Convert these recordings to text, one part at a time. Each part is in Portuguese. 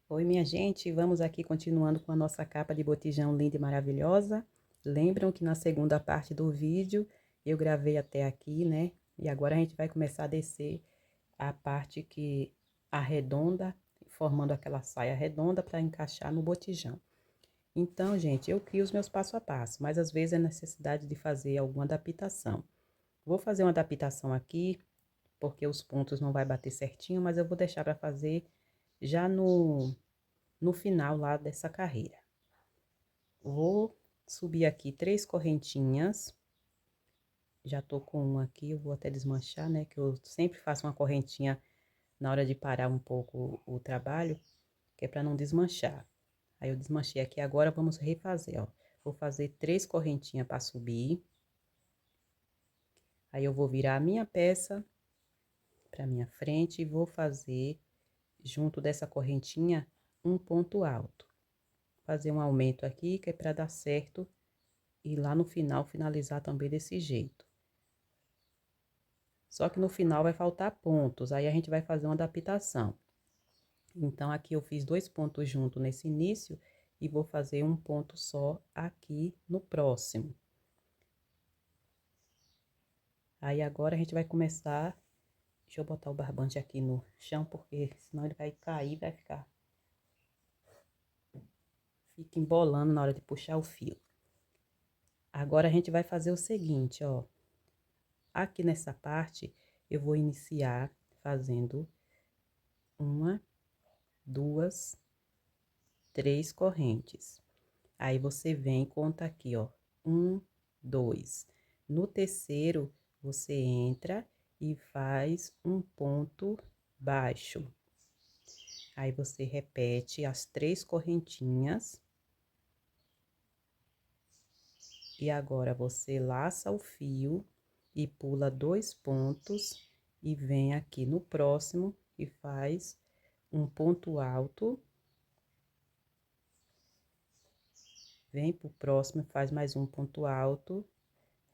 Oi, minha gente, vamos aqui continuando com a nossa capa de botijão linda e maravilhosa. Lembram que na segunda parte do vídeo eu gravei até aqui, né? E agora a gente vai começar a descer a parte que arredonda, formando aquela saia redonda para encaixar no botijão. Então, gente, eu crio os meus passo a passo, mas às vezes é necessidade de fazer alguma adaptação. Vou fazer uma adaptação aqui, porque os pontos não vai bater certinho, mas eu vou deixar para fazer já no final lá dessa carreira. Vou subir aqui 3 correntinhas. Já tô com uma aqui, eu vou até desmanchar, né? Que eu sempre faço uma correntinha na hora de parar um pouco o trabalho, que é para não desmanchar. Aí eu desmanchei aqui, agora vamos refazer, ó. Vou fazer 3 correntinhas para subir. Aí eu vou virar a minha peça para minha frente e vou fazer, junto dessa correntinha, um ponto alto. Fazer um aumento aqui, que é para dar certo e lá no final finalizar também desse jeito. Só que no final vai faltar pontos, aí a gente vai fazer uma adaptação. Então, aqui eu fiz 2 pontos junto nesse início e vou fazer um ponto só aqui no próximo. Aí agora a gente vai começar. Deixa eu botar o barbante aqui no chão, porque senão ele vai cair, vai ficar. Fica embolando na hora de puxar o fio. Agora a gente vai fazer o seguinte, ó. Aqui nessa parte, eu vou iniciar fazendo uma, duas, 3 correntes. Aí você vem e conta aqui, ó, 1, 2. No terceiro, você entra e faz um ponto baixo. Aí você repete as 3 correntinhas. E agora você laça o fio e pula 2 pontos e vem aqui no próximo e faz um ponto alto. Vem pro próximo e faz mais um ponto alto.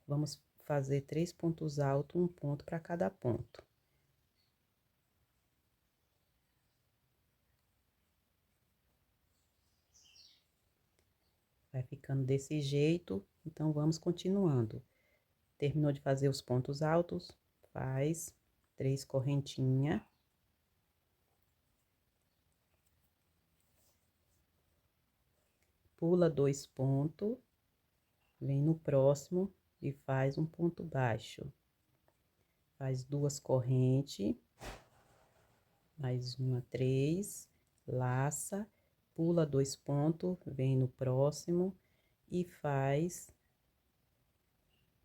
Vamos fazer 3 pontos altos, um ponto para cada ponto. Vai ficando desse jeito, então vamos continuando. Terminou de fazer os pontos altos, faz 3 correntinhas. Pula 2 pontos, vem no próximo e faz um ponto baixo. Faz 2 correntes, mais uma, 3, laça, pula 2 pontos, vem no próximo e faz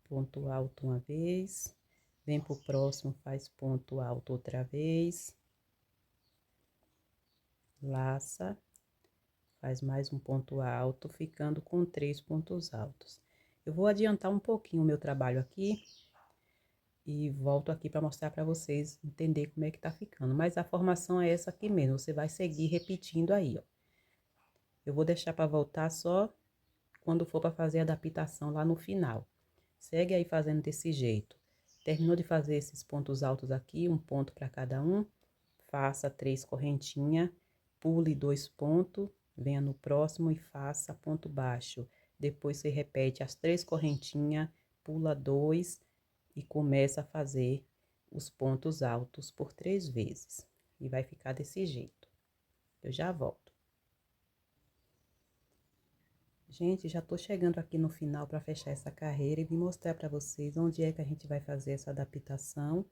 ponto alto uma vez, vem pro próximo, faz ponto alto outra vez, laça, faz mais um ponto alto, ficando com 3 pontos altos. Eu vou adiantar um pouquinho o meu trabalho aqui e volto aqui para mostrar para vocês entender como é que tá ficando. Mas a formação é essa aqui mesmo, você vai seguir repetindo aí, ó. Eu vou deixar para voltar só quando for para fazer a adaptação lá no final. Segue aí fazendo desse jeito. Terminou de fazer esses pontos altos aqui, um ponto para cada um, faça 3 correntinhas, pule 2 pontos, venha no próximo e faça ponto baixo. Depois você repete as 3 correntinhas, pula 2 e começa a fazer os pontos altos por 3 vezes. E vai ficar desse jeito. Eu já volto. Gente, já tô chegando aqui no final para fechar essa carreira e vim mostrar para vocês onde é que a gente vai fazer essa adaptação,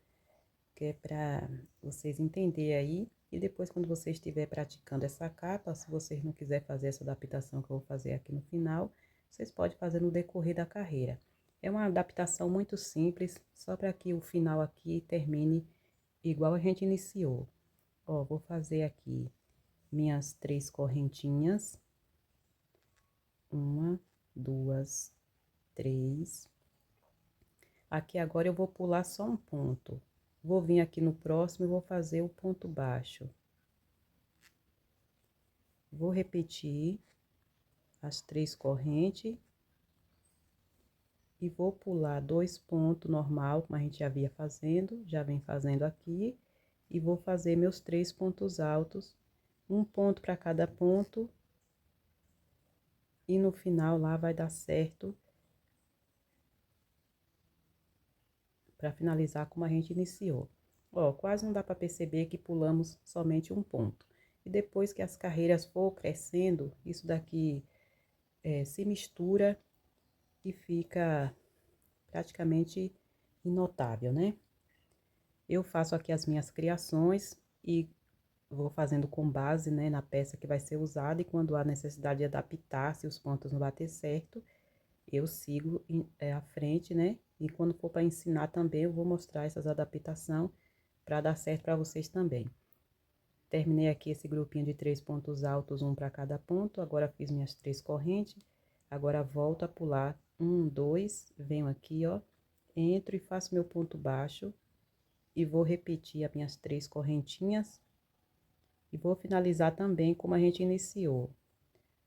que é para vocês entenderem aí. E depois, quando você estiver praticando essa capa, se vocês não quiserem fazer essa adaptação que eu vou fazer aqui no final, vocês podem fazer no decorrer da carreira. É uma adaptação muito simples, só para que o final aqui termine igual a gente iniciou. Ó, vou fazer aqui minhas 3 correntinhas. Uma, duas, 3. Aqui agora eu vou pular só um ponto. Vou vir aqui no próximo e vou fazer o ponto baixo. Vou repetir as 3 correntes. E vou pular 2 pontos normal, como a gente já vinha fazendo, já vem fazendo aqui. E vou fazer meus 3 pontos altos Um ponto para cada ponto. E no final lá vai dar certo para finalizar como a gente iniciou. Ó, quase não dá para perceber que pulamos somente um ponto. E depois que as carreiras for crescendo, isso daqui se mistura e fica praticamente inotável, né? Eu faço aqui as minhas criações e vou fazendo com base, né, na peça que vai ser usada, e quando há necessidade de adaptar, se os pontos não bater certo, eu sigo à frente, né? E quando for para ensinar também, eu vou mostrar essas adaptações para dar certo para vocês também. Terminei aqui esse grupinho de 3 pontos altos, um para cada ponto. Agora fiz minhas 3 correntes. Agora volto a pular 1, 2, venho aqui, ó, entro e faço meu ponto baixo e vou repetir as minhas 3 correntinhas e vou finalizar também como a gente iniciou.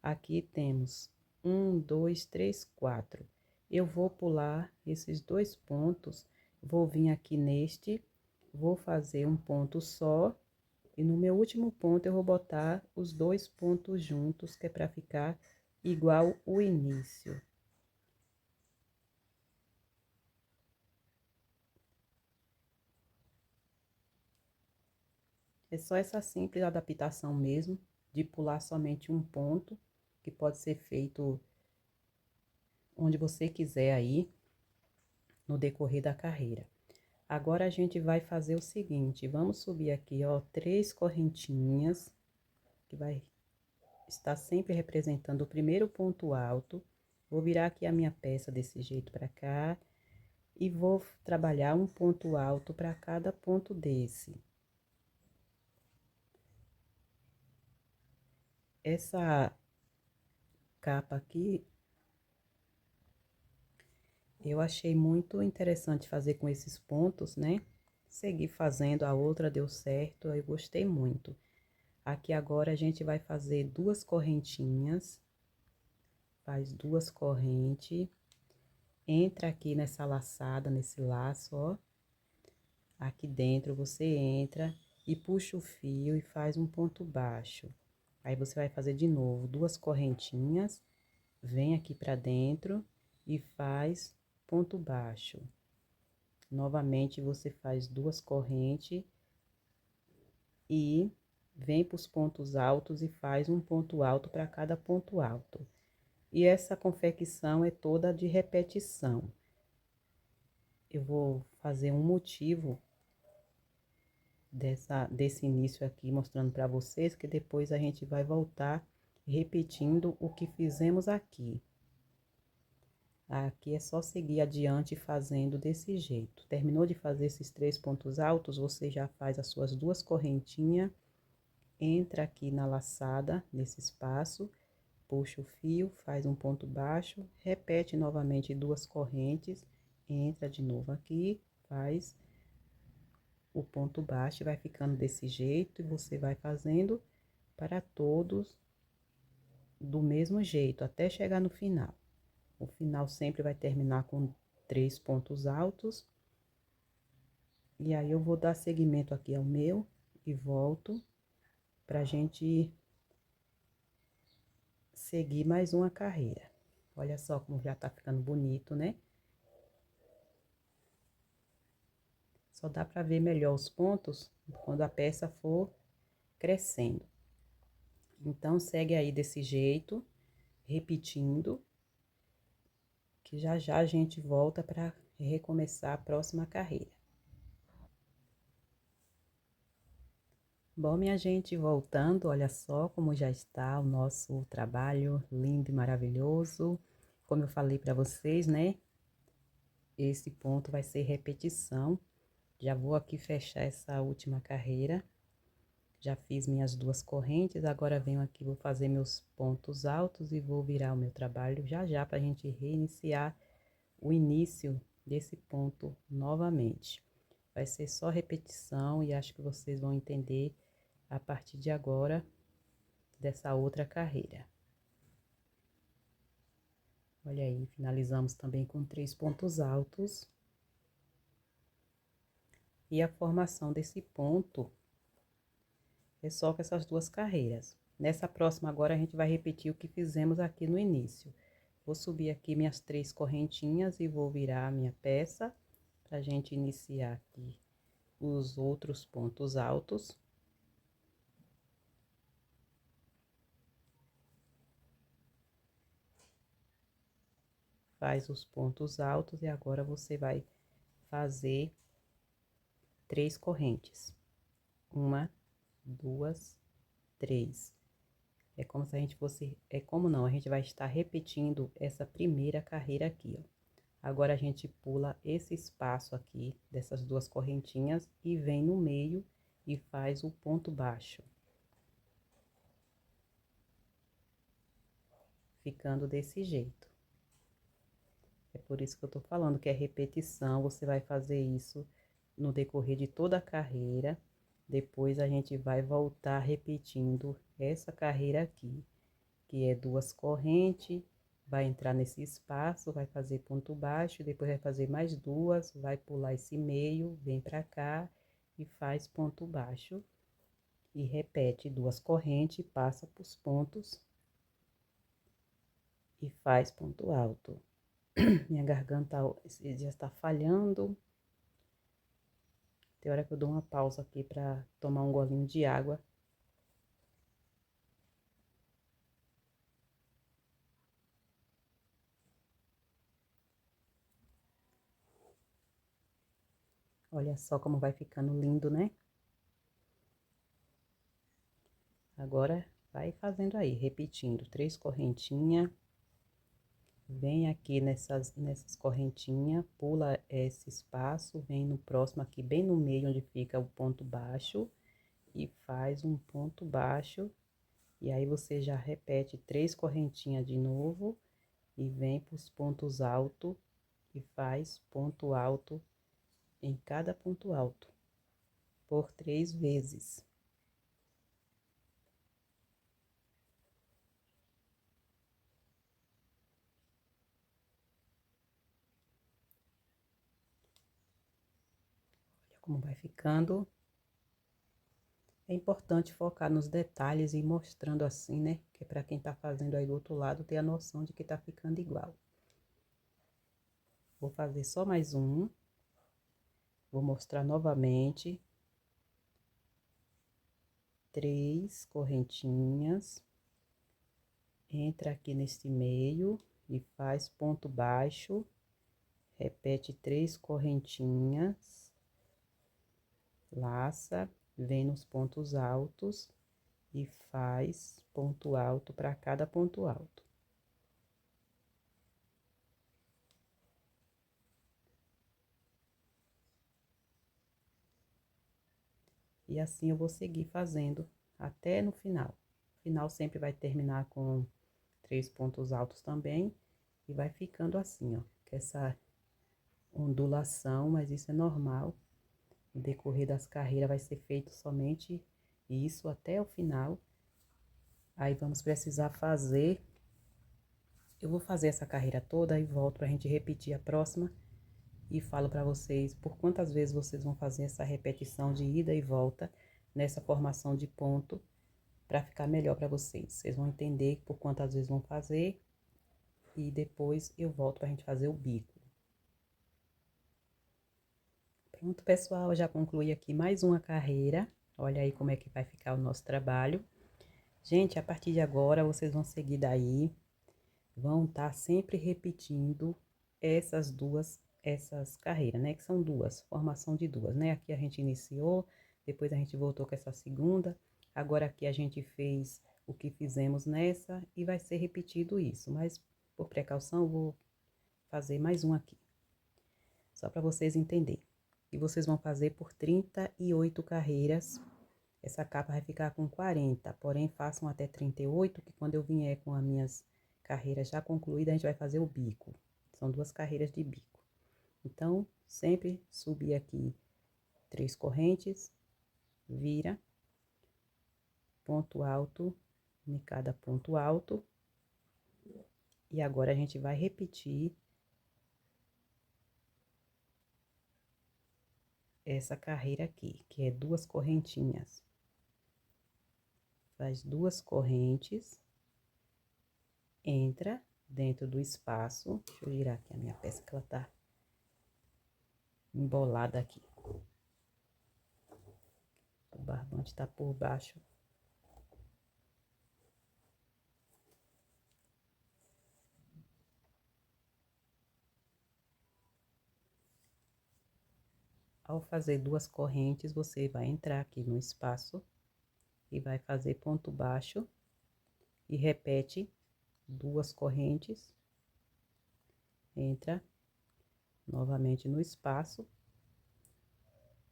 Aqui temos 1, 2, 3, 4. Eu vou pular esses 2 pontos, vou vir aqui neste, vou fazer um ponto só, e no meu último ponto eu vou botar os 2 pontos juntos, que é para ficar igual o início. É só essa simples adaptação mesmo, de pular somente um ponto, que pode ser feito onde você quiser aí, no decorrer da carreira. Agora, a gente vai fazer o seguinte, vamos subir aqui, ó, 3 correntinhas, que vai estar sempre representando o primeiro ponto alto. Vou virar aqui a minha peça desse jeito para cá, e vou trabalhar um ponto alto para cada ponto desse. Essa capa aqui, eu achei muito interessante fazer com esses pontos, né? Segui fazendo, a outra deu certo, eu gostei muito. Aqui agora a gente vai fazer 2 correntinhas, faz 2 correntes, entra aqui nessa laçada, nesse laço, ó. Aqui dentro você entra e puxa o fio e faz um ponto baixo. Aí você vai fazer de novo 2 correntinhas, vem aqui pra dentro e faz ponto baixo. Novamente você faz 2 correntes e vem para os pontos altos e faz um ponto alto para cada ponto alto. E essa confecção é toda de repetição. Eu vou fazer um motivo desse início aqui, mostrando para vocês, que depois a gente vai voltar repetindo o que fizemos aqui. Aqui é só seguir adiante fazendo desse jeito. Terminou de fazer esses 3 pontos altos, você já faz as suas 2 correntinhas, entra aqui na laçada, nesse espaço, puxa o fio, faz um ponto baixo, repete novamente 2 correntes, entra de novo aqui, faz o ponto baixo, vai ficando desse jeito, e você vai fazendo para todos do mesmo jeito, até chegar no final. O final sempre vai terminar com 3 pontos altos. E aí, eu vou dar seguimento aqui ao meu e volto pra gente seguir mais uma carreira. Olha só como já tá ficando bonito, né? Só dá pra ver melhor os pontos quando a peça for crescendo. Então, segue aí desse jeito, repetindo, que já já a gente volta para recomeçar a próxima carreira. Bom, minha gente, voltando, olha só como já está o nosso trabalho lindo e maravilhoso. Como eu falei para vocês, né? Esse ponto vai ser repetição. Já vou aqui fechar essa última carreira. Já fiz minhas 2 correntes, agora venho aqui, vou fazer meus pontos altos e vou virar o meu trabalho já já para a gente reiniciar o início desse ponto novamente. Vai ser só repetição e acho que vocês vão entender a partir de agora dessa outra carreira. Olha aí, finalizamos também com 3 pontos altos. E a formação desse ponto É só com essas duas carreiras. Nessa próxima agora a gente vai repetir o que fizemos aqui no início. Vou subir aqui minhas 3 correntinhas e vou virar a minha peça pra gente iniciar aqui os outros pontos altos. Faz os pontos altos e agora você vai fazer 3 correntes. 1, 2, 3. É como se a gente fosse, é como não, a gente vai estar repetindo essa primeira carreira aqui, ó. Agora a gente pula esse espaço aqui dessas duas correntinhas e vem no meio e faz o ponto baixo. Ficando desse jeito. É por isso que eu tô falando que é repetição, você vai fazer isso no decorrer de toda a carreira. Depois a gente vai voltar repetindo essa carreira aqui, que é duas correntes, vai entrar nesse espaço, vai fazer ponto baixo, depois vai fazer mais duas, vai pular esse meio, vem pra cá e faz ponto baixo. E repete duas correntes, passa pros pontos e faz ponto alto. Minha garganta esse dia está falhando. Tem hora que eu dou uma pausa aqui para tomar um golinho de água. Olha só como vai ficando lindo, né? Agora, vai fazendo aí, repetindo, 3 correntinhas. Vem aqui nessas correntinhas, pula esse espaço, vem no próximo aqui, bem no meio, onde fica o ponto baixo. E faz um ponto baixo. E aí, você já repete 3 correntinhas de novo. E vem para os pontos altos e faz ponto alto em cada ponto alto, por 3 vezes. Olha como vai ficando. É importante focar nos detalhes e ir mostrando assim, né? Que é para quem tá fazendo aí do outro lado ter a noção de que tá ficando igual. Vou fazer só mais um. Vou mostrar novamente. 3 correntinhas. Entra aqui nesse meio e faz ponto baixo. Repete 3 correntinhas. Laça, vem nos pontos altos e faz ponto alto para cada ponto alto. E assim eu vou seguir fazendo até no final. O final sempre vai terminar com 3 pontos altos também e vai ficando assim, ó, com essa ondulação, mas isso é normal. No decorrer das carreiras vai ser feito somente isso até o final. Aí vamos precisar fazer. Eu vou fazer essa carreira toda e volto pra gente repetir a próxima. E falo para vocês por quantas vezes vocês vão fazer essa repetição de ida e volta nessa formação de ponto para ficar melhor para vocês. Vocês vão entender por quantas vezes vão fazer e depois eu volto para a gente fazer o bico. Pronto, pessoal, já concluí aqui mais uma carreira. Olha aí como é que vai ficar o nosso trabalho. Gente, a partir de agora vocês vão seguir daí, vão estar sempre repetindo essas carreiras, né? Que são duas, formação de duas, né? Aqui a gente iniciou, depois a gente voltou com essa segunda, agora aqui a gente fez o que fizemos nessa e vai ser repetido isso, mas por precaução eu vou fazer mais um aqui, só para vocês entenderem. E vocês vão fazer por 38 carreiras, essa capa vai ficar com 40, porém façam até 38, que quando eu vier com as minhas carreiras já concluídas, a gente vai fazer o bico. São 2 carreiras de bico. Então, sempre subir aqui 3 correntes, vira, ponto alto em cada ponto alto. E agora a gente vai repetir essa carreira aqui, que é 2 correntinhas. faz 2 correntes, entra dentro do espaço. Deixa eu girar aqui a minha peça que ela tá embolada aqui. O barbante tá por baixo. Ao fazer 2 correntes, você vai entrar aqui no espaço e vai fazer ponto baixo e repete 2 correntes, entra novamente no espaço,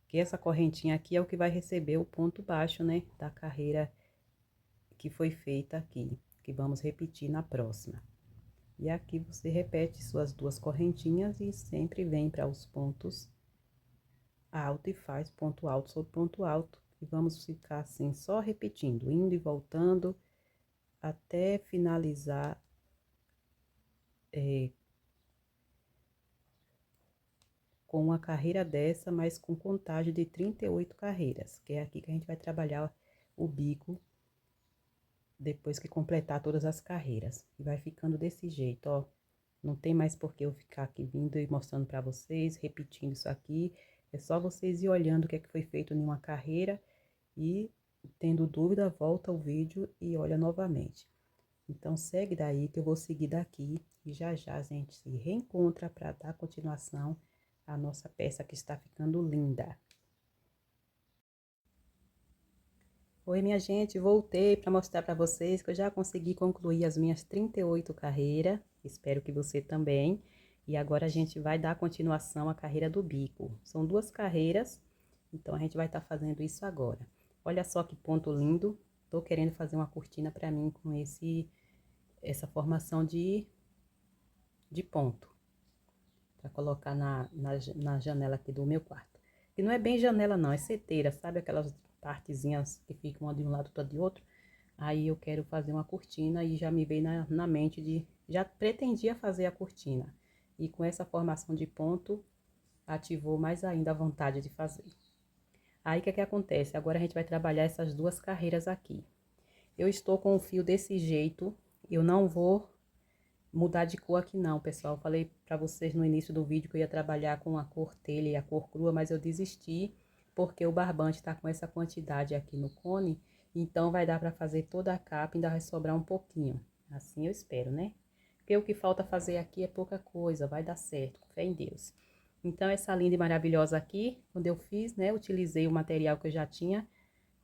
que essa correntinha aqui é o que vai receber o ponto baixo, né, da carreira que foi feita aqui, que vamos repetir na próxima. E aqui você repete suas 2 correntinhas e sempre vem para os pontos alto e faz ponto alto sobre ponto alto. E vamos ficar assim, só repetindo, indo e voltando, até finalizar com uma carreira dessa, mas com contagem de 38 carreiras, que é aqui que a gente vai trabalhar o bico, depois que completar todas as carreiras. E vai ficando desse jeito, ó. Não tem mais por que eu ficar aqui vindo e mostrando pra vocês, repetindo isso aqui. É só vocês ir olhando o que é que foi feito em uma carreira e, tendo dúvida, volta o vídeo e olha novamente. Então, segue daí que eu vou seguir daqui e já já a gente se reencontra para dar continuação à nossa peça que está ficando linda. Oi, minha gente, voltei para mostrar para vocês que eu já consegui concluir as minhas 38 carreiras. Espero que você também. E agora a gente vai dar continuação à carreira do bico. São 2 carreiras, então a gente vai estar fazendo isso agora. Olha só que ponto lindo. Tô querendo fazer uma cortina para mim com essa formação de ponto, para colocar na janela aqui do meu quarto. E não é bem janela não, é seteira, sabe aquelas partezinhas que ficam uma de um lado, outra de outro? Aí eu quero fazer uma cortina e já me veio na mente já pretendia fazer a cortina. E com essa formação de ponto, ativou mais ainda a vontade de fazer. Aí o que acontece? Agora a gente vai trabalhar essas 2 carreiras aqui. Eu estou com o fio desse jeito, eu não vou mudar de cor aqui não, pessoal. Eu falei pra vocês no início do vídeo que eu ia trabalhar com a cor telha e a cor crua, mas eu desisti porque o barbante tá com essa quantidade aqui no cone, então vai dar pra fazer toda a capa e ainda vai sobrar um pouquinho. Assim eu espero, né? Porque o que falta fazer aqui é pouca coisa, vai dar certo, com fé em Deus. Então, essa linda e maravilhosa aqui, quando eu fiz, né, utilizei o material que eu já tinha,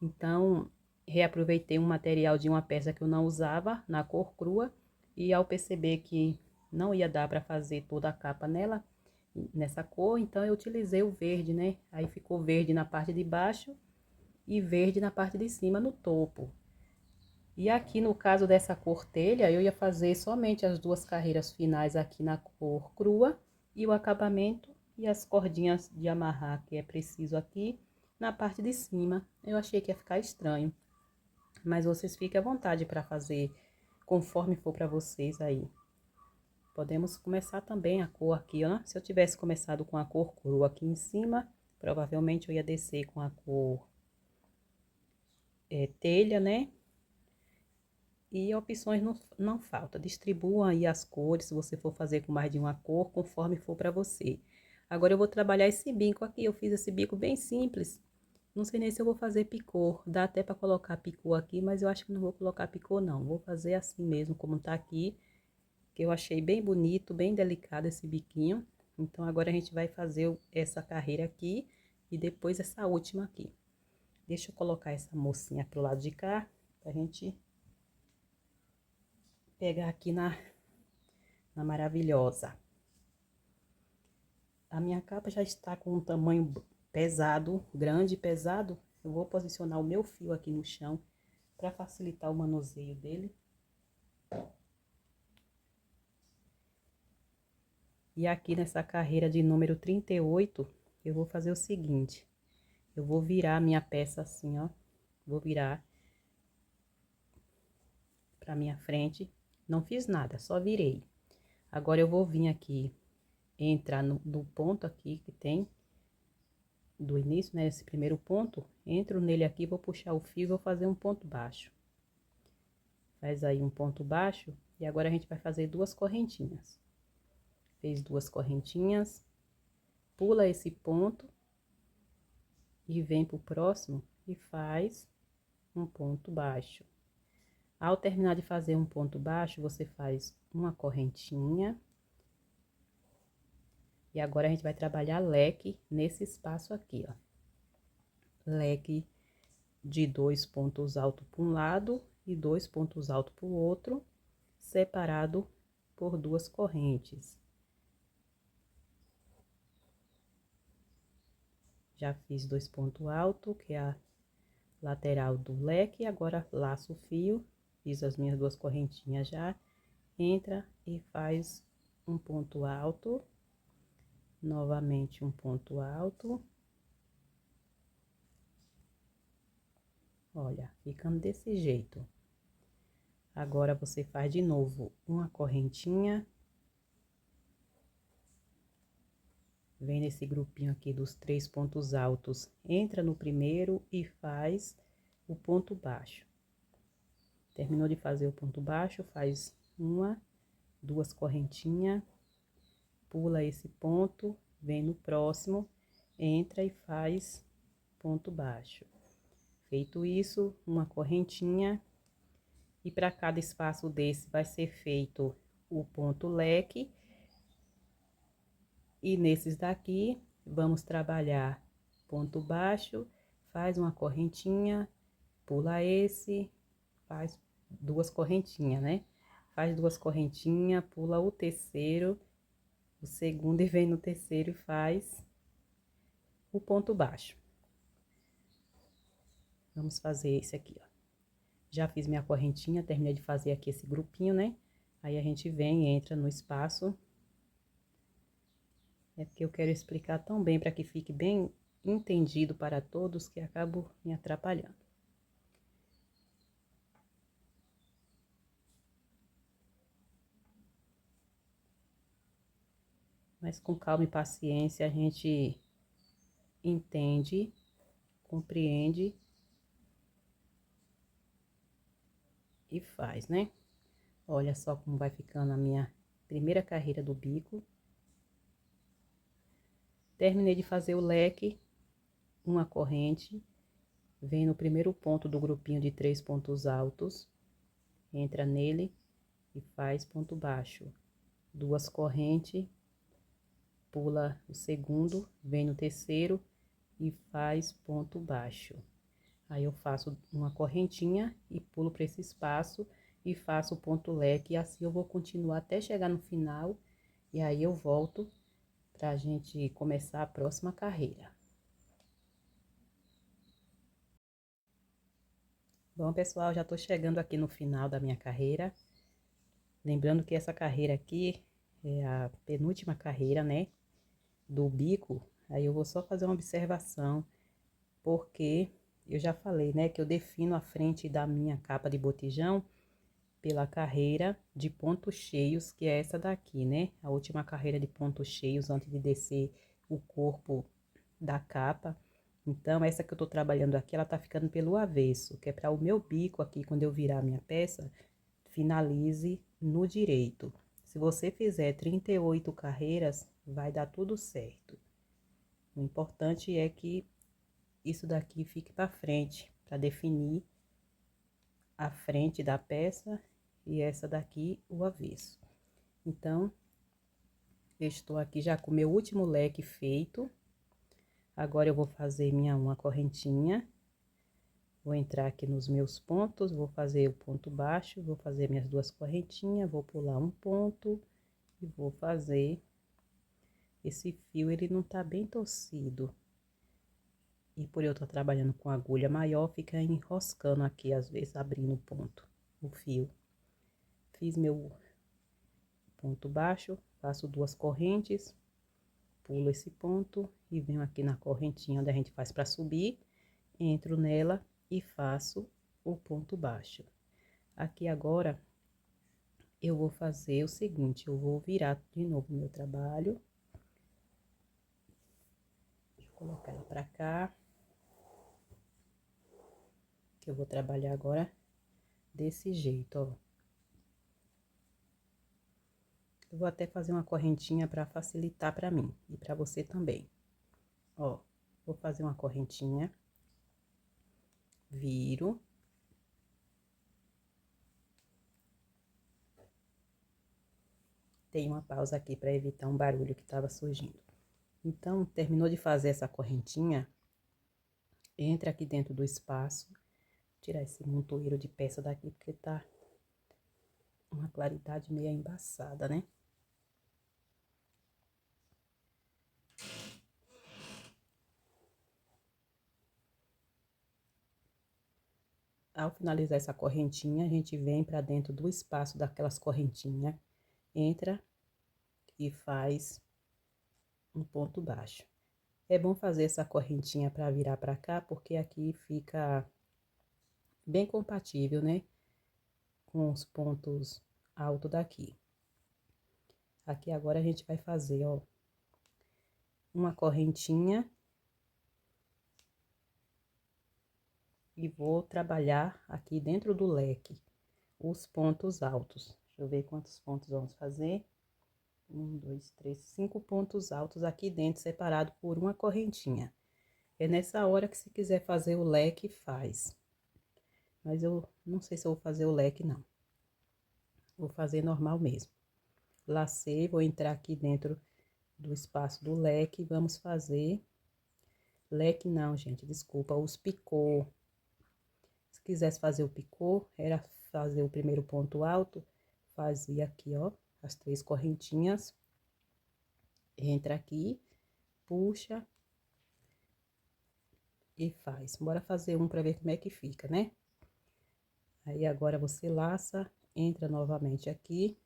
então, reaproveitei um material de uma peça que eu não usava, na cor crua, e ao perceber que não ia dar para fazer toda a capa nessa cor, então eu utilizei o verde, né? Aí ficou verde na parte de baixo e verde na parte de cima, no topo. E aqui no caso dessa cor telha, eu ia fazer somente as 2 carreiras finais aqui na cor crua e o acabamento e as cordinhas de amarrar que é preciso aqui na parte de cima. Eu achei que ia ficar estranho, mas vocês fiquem à vontade para fazer conforme for para vocês aí. Podemos começar também a cor aqui, ó. Se eu tivesse começado com a cor crua aqui em cima, provavelmente eu ia descer com a cor telha, né? E opções não falta. Distribuam aí as cores, se você for fazer com mais de uma cor, conforme for para você. Agora eu vou trabalhar esse bico aqui. Eu fiz esse bico bem simples. Não sei nem se eu vou fazer picô. Dá até para colocar picô aqui, mas eu acho que não vou colocar picô não. Vou fazer assim mesmo, como tá aqui. Que eu achei bem bonito, bem delicado esse biquinho. Então agora a gente vai fazer essa carreira aqui e depois essa última aqui. Deixa eu colocar essa mocinha pro lado de cá, pra gente pegar aqui na maravilhosa. A minha capa já está com um tamanho pesado, grande e pesado. Eu vou posicionar o meu fio aqui no chão para facilitar o manuseio dele. E aqui nessa carreira de número 38, eu vou fazer o seguinte. Eu vou virar a minha peça assim, ó. Vou virar pra minha frente. Não fiz nada, só virei. Agora eu vou vir aqui, entrar no ponto aqui que tem do início, né? Esse primeiro ponto. Entro nele aqui, vou puxar o fio e vou fazer um ponto baixo. Faz aí um ponto baixo e agora a gente vai fazer duas correntinhas. Fez duas correntinhas, pula esse ponto e vem pro próximo e faz um ponto baixo. Ao terminar de fazer um ponto baixo, você faz uma correntinha. E agora a gente vai trabalhar leque nesse espaço aqui, ó. Leque de 2 pontos altos para um lado e 2 pontos altos para o outro, separado por duas correntes. Já fiz 2 pontos altos, que é a lateral do leque, agora laço o fio, fiz as minhas duas correntinhas já, entra e faz um ponto alto, novamente um ponto alto. Olha, ficando desse jeito. Agora, você faz de novo uma correntinha. Vem nesse grupinho aqui dos 3 pontos altos, entra no primeiro e faz o ponto baixo. Terminou de fazer o ponto baixo, faz uma, duas correntinhas, pula esse ponto, vem no próximo, entra e faz ponto baixo. Feito isso, uma correntinha, e para cada espaço desse vai ser feito o ponto leque. E nesses daqui, vamos trabalhar ponto baixo, faz uma correntinha, pula esse, faz duas correntinhas, né? Faz duas correntinhas, pula o terceiro, o segundo e vem no terceiro e faz o ponto baixo. Vamos fazer esse aqui, ó. Já fiz minha correntinha, terminei de fazer aqui esse grupinho, né? Aí a gente vem e entra no espaço. É porque eu quero explicar tão bem para que fique bem entendido para todos que acabo me atrapalhando. Mas com calma e paciência a gente entende, compreende e faz, né? Olha só como vai ficando a minha primeira carreira do bico. Terminei de fazer o leque, uma corrente, vem no primeiro ponto do grupinho de 3 pontos altos, entra nele e faz ponto baixo. Duas correntes, pula o segundo, vem no terceiro e faz ponto baixo. Aí eu faço uma correntinha e pulo para esse espaço e faço o ponto leque, e assim eu vou continuar até chegar no final, e aí eu volto pra gente começar a próxima carreira. Bom, pessoal, já tô chegando aqui no final da minha carreira. Lembrando que essa carreira aqui é a penúltima carreira, né, do bico. Aí eu vou só fazer uma observação, porque eu já falei, né, que eu defino a frente da minha capa de botijão pela carreira de pontos cheios, que é essa daqui, né? A última carreira de pontos cheios antes de descer o corpo da capa. Então, essa que eu tô trabalhando aqui, ela tá ficando pelo avesso, que é para o meu bico aqui, quando eu virar a minha peça, finalize no direito. Se você fizer 38 carreiras, vai dar tudo certo. O importante é que isso daqui fique para frente, para definir a frente da peça e essa daqui o avesso. Então, eu estou aqui já com o meu último leque feito. Agora eu vou fazer minha uma correntinha, vou entrar aqui nos meus pontos, vou fazer o ponto baixo, vou fazer minhas duas correntinhas, vou pular um ponto e vou fazer esse fio. Ele não tá bem torcido, e por eu estar trabalhando com agulha maior, fica enroscando aqui, às vezes abrindo o ponto, o fio. Fiz meu ponto baixo, faço duas correntes, pulo esse ponto e venho aqui na correntinha onde a gente faz para subir, entro nela e faço o ponto baixo. Aqui agora eu vou fazer o seguinte, eu vou virar de novo o meu trabalho. Deixa eu colocar ela pra cá, que eu vou trabalhar agora desse jeito, ó. Eu vou até fazer uma correntinha para facilitar para mim e para você também. Ó, vou fazer uma correntinha, viro. Tem uma pausa aqui para evitar um barulho que estava surgindo. Então, terminou de fazer essa correntinha, entra aqui dentro do espaço. Vou tirar esse montoeiro de peça daqui, porque tá uma claridade meio embaçada, né? Ao finalizar essa correntinha, a gente vem para dentro do espaço daquelas correntinhas, entra e faz um ponto baixo. É bom fazer essa correntinha para virar para cá, porque aqui fica bem compatível, né? Com os pontos altos daqui. Aqui agora a gente vai fazer, ó, uma correntinha. E vou trabalhar aqui dentro do leque os pontos altos. Deixa eu ver quantos pontos vamos fazer. 1, 2, 3, 5 pontos altos aqui dentro, separado por uma correntinha. É nessa hora que, se quiser fazer o leque, faz. Mas eu não sei se eu vou fazer o leque, não. Vou fazer normal mesmo. Lacei, vou entrar aqui dentro do espaço do leque e vamos fazer... Leque não, gente, desculpa, os picô. Se quisesse fazer o picô, era fazer o primeiro ponto alto, fazia aqui, ó, as 3 correntinhas, entra aqui, puxa e faz. Bora fazer um para ver como é que fica, né? Aí agora você laça, entra novamente aqui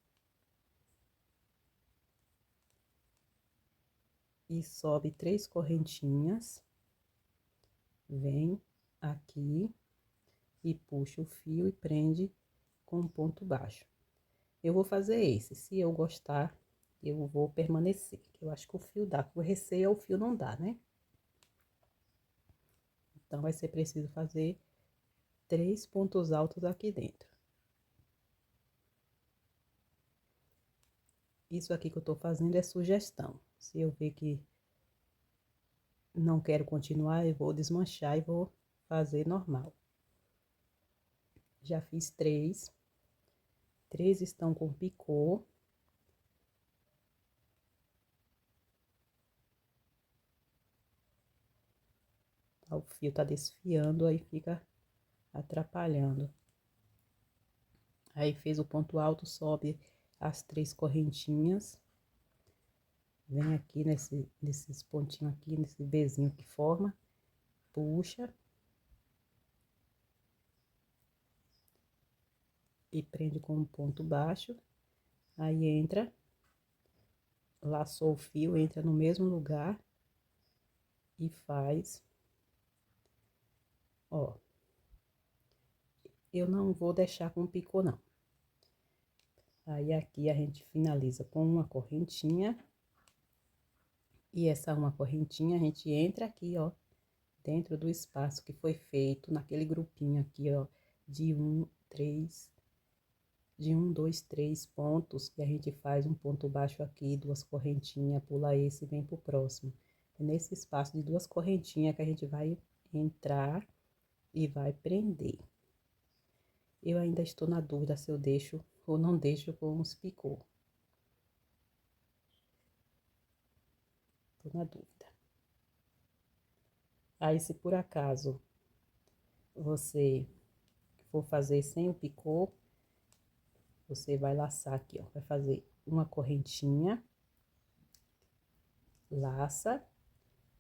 e sobe 3 correntinhas, vem aqui e puxa o fio e prende com um ponto baixo. Eu vou fazer esse, se eu gostar, eu vou permanecer, que eu acho que o fio dá, o receio é o fio não dá, né? Então, vai ser preciso fazer 3 pontos altos aqui dentro. Isso aqui que eu tô fazendo é sugestão. Se eu ver que não quero continuar, eu vou desmanchar e vou fazer normal. Já fiz 3. 3 estão com picô. O fio tá desfiando, aí fica atrapalhando. Aí fez o ponto alto, sobe as 3 correntinhas. Vem aqui nesses pontinhos aqui, nesse Vzinho que forma. Puxa. E prende com um ponto baixo. Aí entra, laçou o fio, entra no mesmo lugar e faz, ó. Eu não vou deixar com picô, não. Aí, aqui a gente finaliza com uma correntinha. E essa uma correntinha, a gente entra aqui, ó, dentro do espaço que foi feito naquele grupinho aqui, ó, de 1, 2, 3 pontos, que a gente faz um ponto baixo aqui, 2 correntinhas, pula esse e vem pro próximo. É nesse espaço de 2 correntinhas que a gente vai entrar e vai prender. Eu ainda estou na dúvida se eu deixo ou não deixo com os picô. Tô na dúvida. Aí, se por acaso você for fazer sem o picô, você vai laçar aqui, ó, vai fazer uma correntinha, laça,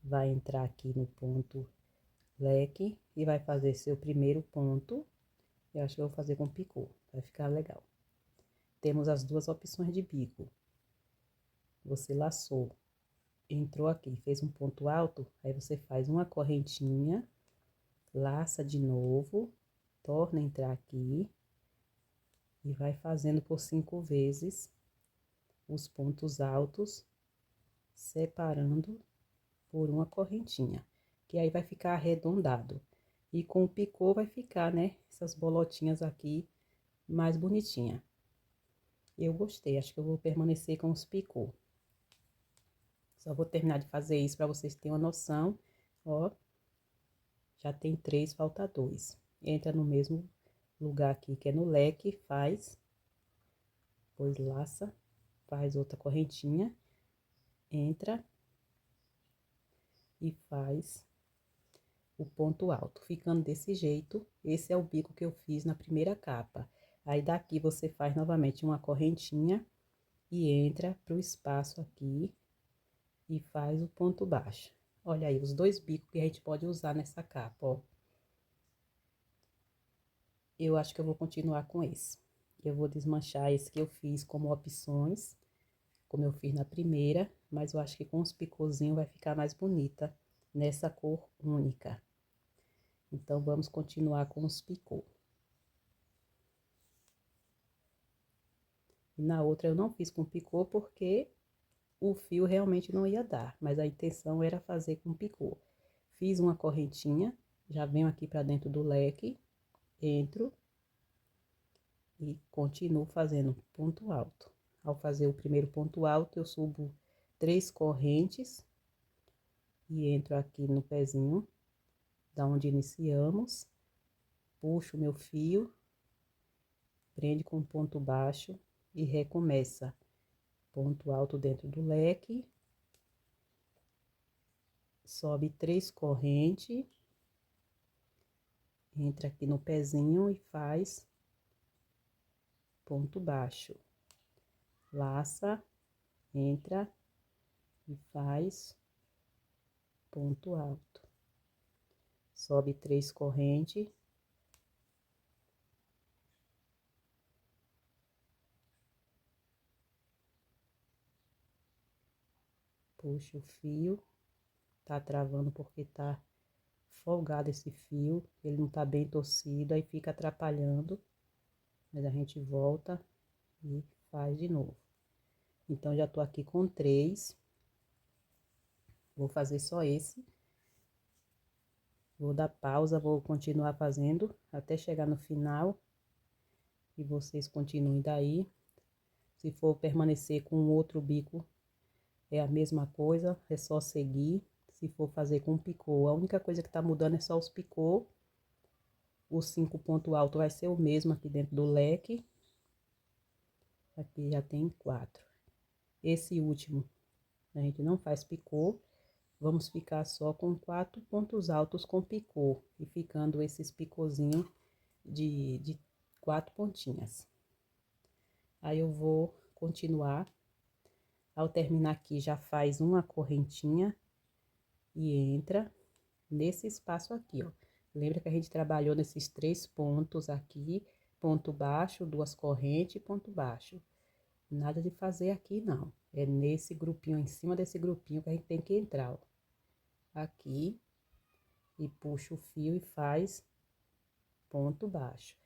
vai entrar aqui no ponto leque e vai fazer seu primeiro ponto. Eu acho que eu vou fazer com picô, vai ficar legal. Temos as 2 opções de bico. Você laçou, entrou aqui, fez um ponto alto, aí você faz uma correntinha, laça de novo, torna a entrar aqui e vai fazendo por 5 vezes os pontos altos, separando por uma correntinha, que aí vai ficar arredondado. E com o picô vai ficar, né, essas bolotinhas aqui mais bonitinha. Eu gostei, acho que eu vou permanecer com os picô. Só vou terminar de fazer isso para vocês terem uma noção. Ó, já tem 3, falta 2. Entra no mesmo lugar aqui, que é no leque, faz, depois laça, faz outra correntinha, entra e faz o ponto alto, ficando desse jeito. Esse é o bico que eu fiz na primeira capa. Aí daqui você faz novamente uma correntinha e entra pro espaço aqui e faz o ponto baixo. Olha aí os 2 bicos que a gente pode usar nessa capa, ó. Eu acho que eu vou continuar com esse. Eu vou desmanchar esse que eu fiz como opções, como eu fiz na primeira, mas eu acho que com os picôzinhos vai ficar mais bonita nessa cor única. Então, vamos continuar com os picô. E na outra eu não fiz com picô porque o fio realmente não ia dar, mas a intenção era fazer com picô. Fiz uma correntinha, já venho aqui pra dentro do leque, entro e continuo fazendo ponto alto. Ao fazer o primeiro ponto alto, eu subo 3 correntes e entro aqui no pezinho, da onde iniciamos, puxo meu fio, prende com ponto baixo e recomeça. Ponto alto dentro do leque, sobe 3 correntes, entra aqui no pezinho e faz ponto baixo, laça, entra e faz ponto alto, sobe 3 correntes, puxa o fio, tá travando porque tá folgado esse fio, ele não tá bem torcido, aí fica atrapalhando, mas a gente volta e faz de novo. Então, já tô aqui com 3, vou fazer só esse. Vou dar pausa, vou continuar fazendo até chegar no final. E vocês continuem daí. Se for permanecer com o outro bico, é a mesma coisa, é só seguir. Se for fazer com picô, a única coisa que tá mudando é só os picô. Os 5 pontos altos vai ser o mesmo aqui dentro do leque. Aqui já tem 4. Esse último, a gente não faz picô. Vamos ficar só com 4 pontos altos com picô. E ficando esses picôzinhos de 4 pontinhas. Aí eu vou continuar. Ao terminar aqui, já faz uma correntinha e entra nesse espaço aqui, ó. Lembra que a gente trabalhou nesses 3 pontos aqui, ponto baixo, 2 correntes e ponto baixo. Nada de fazer aqui, não. É nesse grupinho, em cima desse grupinho que a gente tem que entrar, ó. Aqui, e puxa o fio e faz ponto baixo.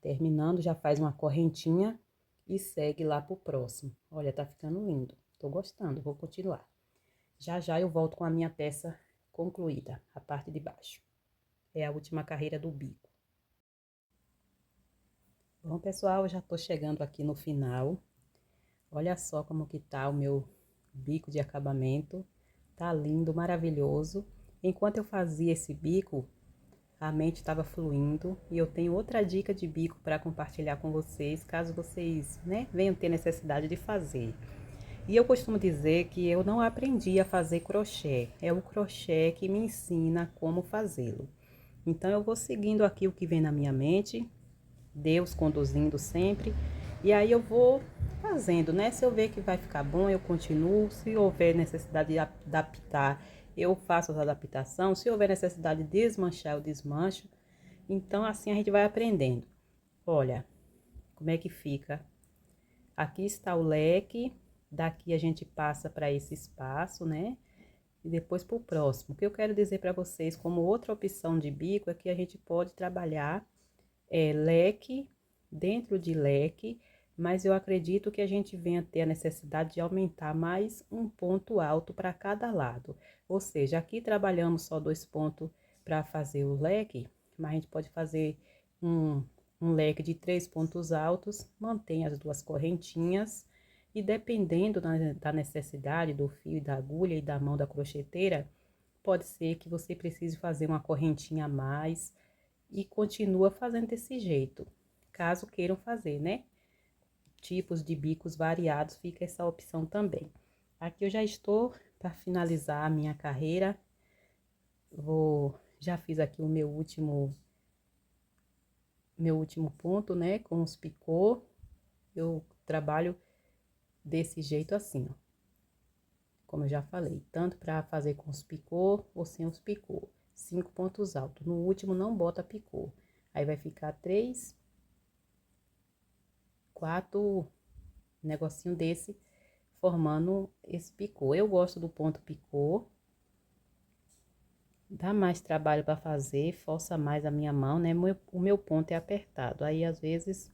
Terminando, já faz uma correntinha e segue lá pro próximo. Olha, tá ficando lindo. Tô gostando, vou continuar. Já já eu volto com a minha peça concluída, a parte de baixo. É a última carreira do bico. Bom, pessoal, eu já tô chegando aqui no final. Olha só como que tá o meu bico de acabamento. Tá lindo, maravilhoso. Enquanto eu fazia esse bico, a mente estava fluindo e eu tenho outra dica de bico para compartilhar com vocês, caso vocês, né, venham ter necessidade de fazer. E eu costumo dizer que eu não aprendi a fazer crochê, é o crochê que me ensina como fazê-lo. Então, eu vou seguindo aqui o que vem na minha mente, Deus conduzindo sempre, e aí eu vou fazendo, né? Se eu ver que vai ficar bom, eu continuo. Se houver necessidade de adaptar, eu faço as adaptações. Se houver necessidade de desmanchar, eu desmancho. Então, assim a gente vai aprendendo. Olha, como é que fica. Aqui está o leque, daqui a gente passa para esse espaço, né? E depois para o próximo. O que eu quero dizer para vocês, como outra opção de bico, é que a gente pode trabalhar leque dentro de leque, mas eu acredito que a gente venha ter a necessidade de aumentar mais um ponto alto para cada lado. Ou seja, aqui trabalhamos só 2 pontos para fazer o leque, mas a gente pode fazer um um leque de 3 pontos altos, mantém as 2 correntinhas e dependendo da necessidade do fio e da agulha e da mão da crocheteira, pode ser que você precise fazer uma correntinha a mais e continua fazendo desse jeito, caso queiram fazer, né? Tipos de bicos variados, fica essa opção também. Aqui eu já estou para finalizar a minha carreira, já fiz aqui o meu último ponto, né, com os picô. Eu trabalho desse jeito assim, ó. Como eu já falei, tanto para fazer com os picô ou sem os picô. 5 pontos altos. No último não bota picô. Aí vai ficar 3, 4 negocinho desse formando esse picô. Eu gosto do ponto picô. Dá mais trabalho para fazer, força mais a minha mão, né? O meu ponto é apertado. Aí, às vezes,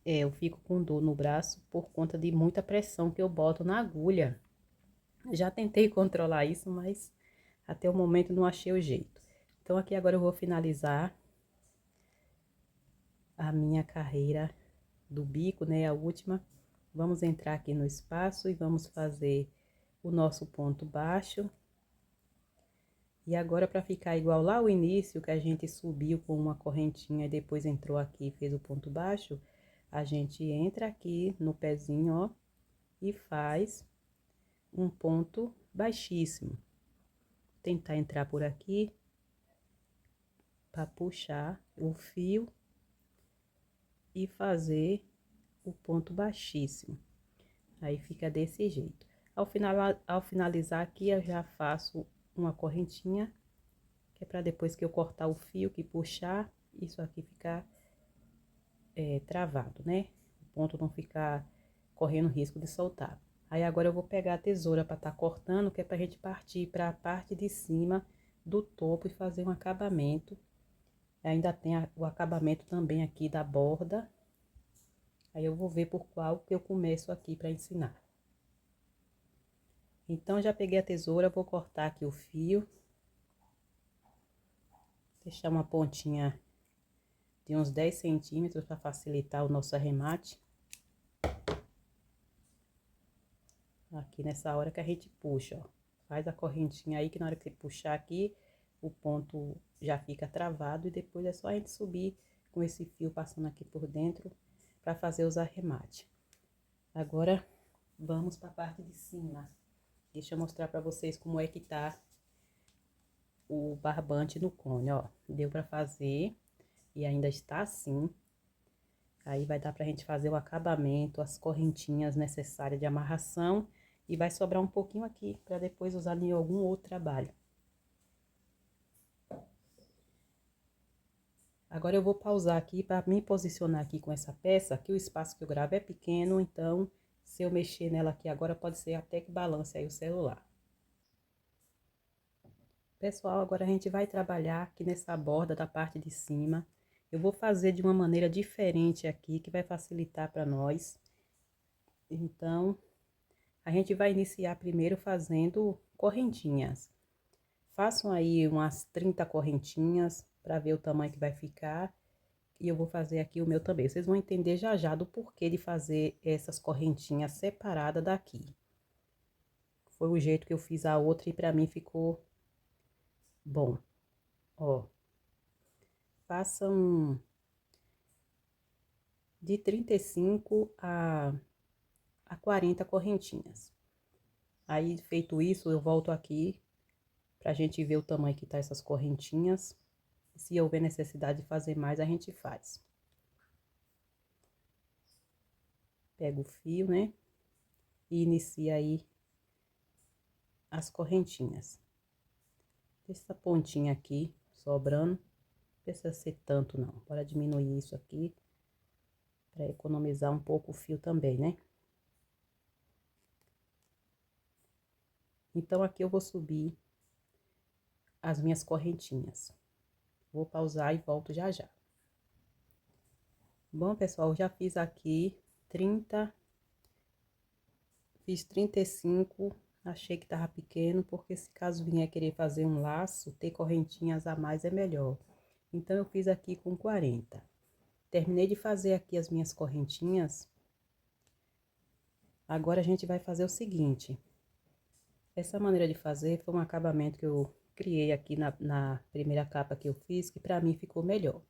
eu fico com dor no braço por conta de muita pressão que eu boto na agulha. Já tentei controlar isso, mas até o momento não achei o jeito. Então, aqui agora eu vou finalizar a minha carreira do bico, né? A última. Vamos entrar aqui no espaço e vamos fazer o nosso ponto baixo. E agora, para ficar igual lá o início, que a gente subiu com uma correntinha e depois entrou aqui e fez o ponto baixo, a gente entra aqui no pezinho, ó, e faz um ponto baixíssimo. Tentar entrar por aqui, para puxar o fio e fazer o ponto baixíssimo. Aí fica desse jeito. Ao finalizar aqui, eu já faço uma correntinha, que é para depois que eu cortar o fio, que puxar, isso aqui ficar travado, né? O ponto não ficar correndo risco de soltar. Aí agora eu vou pegar a tesoura para tá cortando, que é pra gente partir para a parte de cima do topo e fazer um acabamento. Ainda tem o acabamento também aqui da borda. Aí eu vou ver por qual que eu começo aqui para ensinar. Então, já peguei a tesoura, vou cortar aqui o fio. Deixar uma pontinha de uns 10 centímetros para facilitar o nosso arremate. Aqui nessa hora que a gente puxa, ó. Faz a correntinha aí, que na hora que você puxar aqui, o ponto já fica travado. E depois é só a gente subir com esse fio passando aqui por dentro para fazer os arremates. Agora, vamos para a parte de cima. Deixa eu mostrar para vocês como é que tá o barbante no cone, ó. Deu para fazer e ainda está assim. Aí vai dar pra gente fazer o acabamento, as correntinhas necessárias de amarração. E vai sobrar um pouquinho aqui para depois usar em algum outro trabalho. Agora eu vou pausar aqui para me posicionar aqui com essa peça, que o espaço que eu gravo é pequeno, então se eu mexer nela aqui agora pode ser até que balance aí o celular. Pessoal, agora a gente vai trabalhar aqui nessa borda da parte de cima. Eu vou fazer de uma maneira diferente aqui, que vai facilitar para nós. Então, a gente vai iniciar primeiro fazendo correntinhas. Façam aí umas 30 correntinhas para ver o tamanho que vai ficar. E eu vou fazer aqui o meu também. Vocês vão entender já já do porquê de fazer essas correntinhas separadas daqui. Foi o jeito que eu fiz a outra e para mim ficou bom. Ó, façam de 35 a 40 correntinhas. Aí, feito isso, eu volto aqui pra gente ver o tamanho que tá essas correntinhas. Se houver necessidade de fazer mais, a gente faz. Pega o fio, né? E inicia aí as correntinhas. Essa pontinha aqui, sobrando, não precisa ser tanto não. Bora diminuir isso aqui, pra economizar um pouco o fio também, né? Então, aqui eu vou subir as minhas correntinhas. Vou pausar e volto já já. Bom, pessoal, eu já fiz aqui 30, fiz 35, achei que tava pequeno, porque se caso vier querer fazer um laço, ter correntinhas a mais é melhor. Então, eu fiz aqui com 40. terminei de fazer aqui as minhas correntinhas. Agora a gente vai fazer o seguinte. Essa maneira de fazer foi um acabamento que eu criei aqui na primeira capa que eu fiz, que pra mim ficou melhor.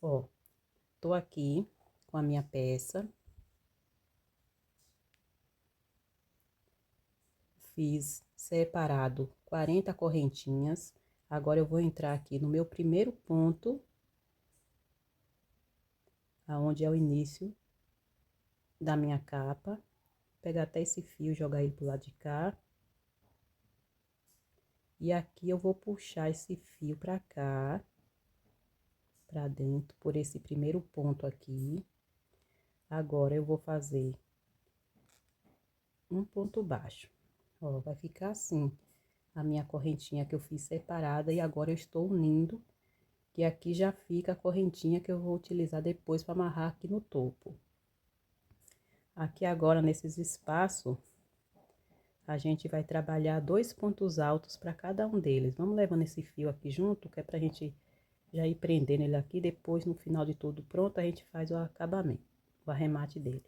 Ó, tô aqui com a minha peça. Fiz separado 40 correntinhas. Agora eu vou entrar aqui no meu primeiro ponto, aonde é o início da minha capa. Pegar até esse fio, jogar ele pro lado de cá. E aqui eu vou puxar esse fio pra cá, pra dentro, por esse primeiro ponto aqui. Agora eu vou fazer um ponto baixo. Ó, vai ficar assim a minha correntinha que eu fiz separada, e agora eu estou unindo, que aqui já fica a correntinha que eu vou utilizar depois para amarrar aqui no topo. Aqui agora, nesses espaços, a gente vai trabalhar 2 pontos altos para cada um deles. Vamos levando esse fio aqui junto, que é pra gente já ir prendendo ele aqui, depois no final de tudo pronto, a gente faz o acabamento, o arremate dele.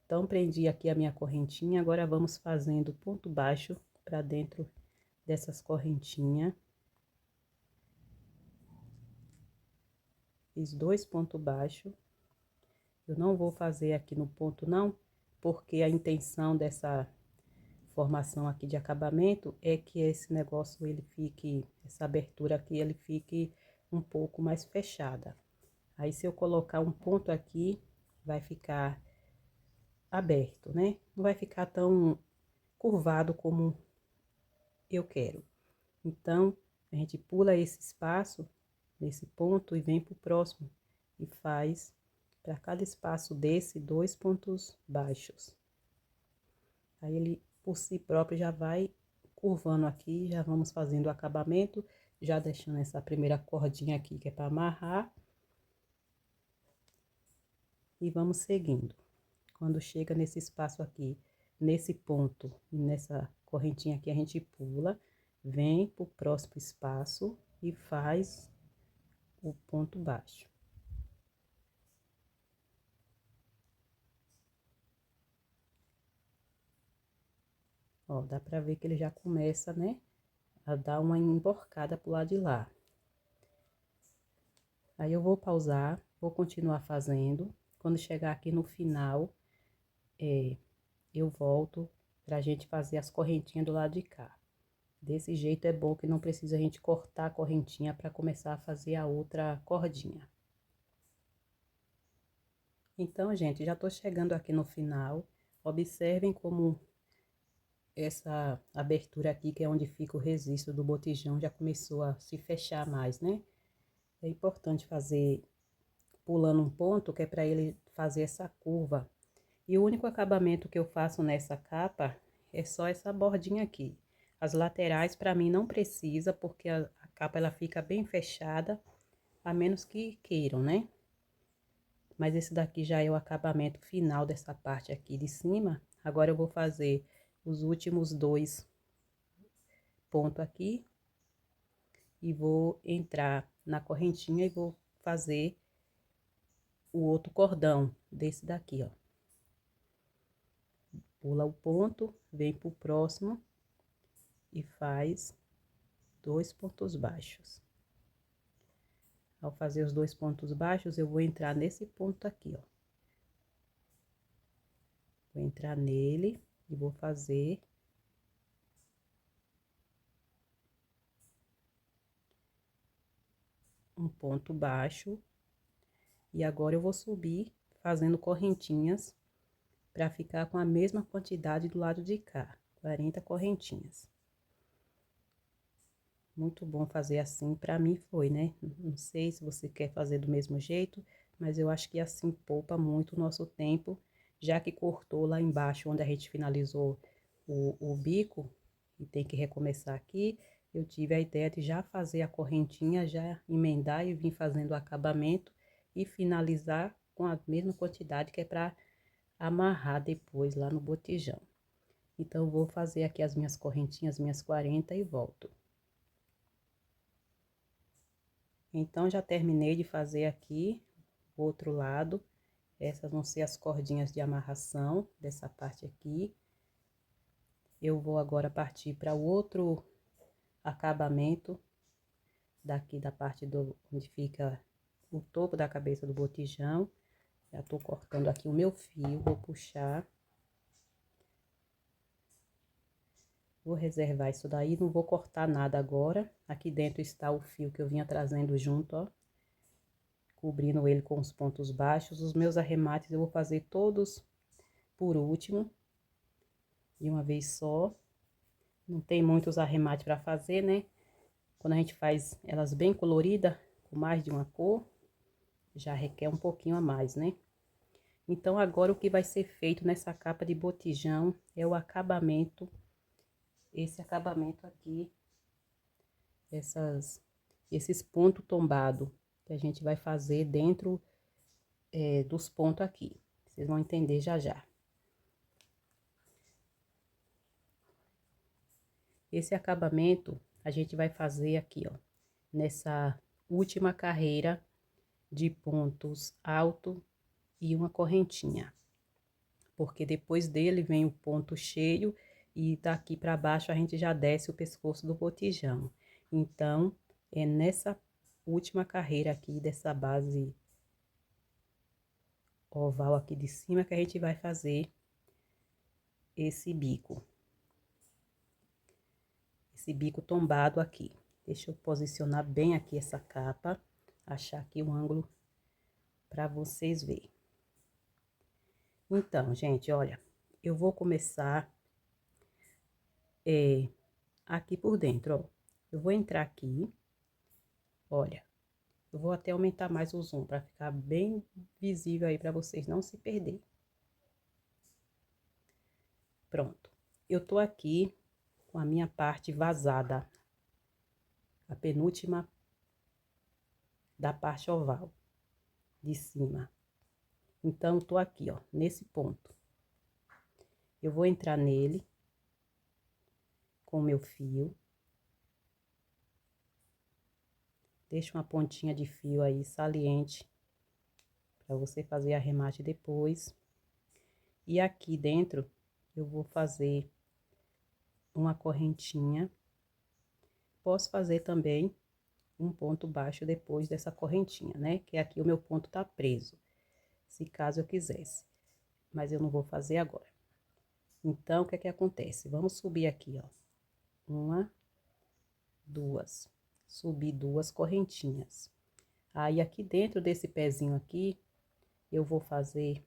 Então, prendi aqui a minha correntinha, agora vamos fazendo ponto baixo para dentro dessas correntinhas. Fiz 2 pontos baixos. Eu não vou fazer aqui no ponto não, porque a intenção dessa formação aqui de acabamento é que esse negócio ele fique, essa abertura aqui, ele fique um pouco mais fechada. Aí, se eu colocar um ponto aqui, vai ficar aberto, né? Não vai ficar tão curvado como eu quero. Então, a gente pula esse espaço, nesse ponto, e vem pro próximo. E faz, para cada espaço desse, 2 pontos baixos. Aí, ele, por si próprio, já vai curvando aqui, já vamos fazendo o acabamento, já deixando essa primeira cordinha aqui, que é para amarrar. E vamos seguindo. Quando chega nesse espaço aqui, nesse ponto, e nessa correntinha aqui, a gente pula, vem pro próximo espaço e faz o ponto baixo. Ó, dá pra ver que ele já começa, né, a dar uma emborcada pro lado de lá. Aí eu vou pausar, vou continuar fazendo. Quando chegar aqui no final, eu volto pra gente fazer as correntinhas do lado de cá. Desse jeito é bom que não precisa a gente cortar a correntinha para começar a fazer a outra cordinha. Então, gente, já tô chegando aqui no final. Observem como essa abertura aqui, que é onde fica o registro do botijão, já começou a se fechar mais, né? É importante fazer pulando um ponto, que é para ele fazer essa curva. E o único acabamento que eu faço nessa capa é só essa bordinha aqui. As laterais, para mim, não precisa, porque a capa ela fica bem fechada, a menos que queiram, né? Mas esse daqui já é o acabamento final dessa parte aqui de cima. Agora eu vou fazer os últimos 2 pontos aqui. E vou entrar na correntinha e vou fazer o outro cordão desse daqui, ó. Pula o ponto, vem pro próximo e faz 2 pontos baixos. Ao fazer os 2 pontos baixos, eu vou entrar nesse ponto aqui, ó. Vou entrar nele e vou fazer um ponto baixo. E agora eu vou subir fazendo correntinhas para ficar com a mesma quantidade do lado de cá, 40 correntinhas. Muito bom fazer assim, pra mim foi, né? Não sei se você quer fazer do mesmo jeito, mas eu acho que assim poupa muito o nosso tempo, já que cortou lá embaixo, onde a gente finalizou o bico, e tem que recomeçar aqui, eu tive a ideia de já fazer a correntinha, já emendar e vir fazendo o acabamento e finalizar com a mesma quantidade, que é pra amarrar depois lá no botijão. Então, eu vou fazer aqui as minhas correntinhas, minhas 40 e volto. Então, já terminei de fazer aqui o outro lado. Essas vão ser as cordinhas de amarração dessa parte aqui. Eu vou agora partir para o outro acabamento daqui da parte onde fica o topo da cabeça do botijão. Já tô cortando aqui o meu fio, vou puxar. Vou reservar isso daí, não vou cortar nada agora. Aqui dentro está o fio que eu vinha trazendo junto, ó. Cobrindo ele com os pontos baixos. Os meus arremates eu vou fazer todos por último, de uma vez só. Não tem muitos arremates para fazer, né? Quando a gente faz elas bem coloridas, com mais de uma cor, já requer um pouquinho a mais, né? Então, agora o que vai ser feito nessa capa de botijão é o acabamento, esse acabamento aqui, esses pontos tombados que a gente vai fazer dentro dos pontos aqui. Vocês vão entender já já. Esse acabamento a gente vai fazer aqui, ó, nessa última carreira de pontos alto e uma correntinha. Porque depois dele vem o ponto cheio e daqui para baixo a gente já desce o pescoço do botijão. Então, é nessa última carreira aqui dessa base oval aqui de cima que a gente vai fazer esse bico. Esse bico tombado aqui. Deixa eu posicionar bem aqui essa capa, achar aqui o ângulo para vocês verem. Então, gente, olha, eu vou começar aqui por dentro, ó. Eu vou entrar aqui, olha, eu vou até aumentar mais o zoom para ficar bem visível aí para vocês não se perder. Pronto. Eu tô aqui com a minha parte vazada, a penúltima da parte oval de cima. Então, eu tô aqui, ó, nesse ponto. Eu vou entrar nele com o meu fio. Deixa uma pontinha de fio aí saliente para você fazer arremate depois. E aqui dentro eu vou fazer uma correntinha. Posso fazer também um ponto baixo depois dessa correntinha, né? Que aqui o meu ponto tá preso, se caso eu quisesse. Mas eu não vou fazer agora. Então, o que é que acontece? Vamos subir aqui, ó. Uma, duas. Subir duas correntinhas. Aí, aqui dentro desse pezinho aqui, eu vou fazer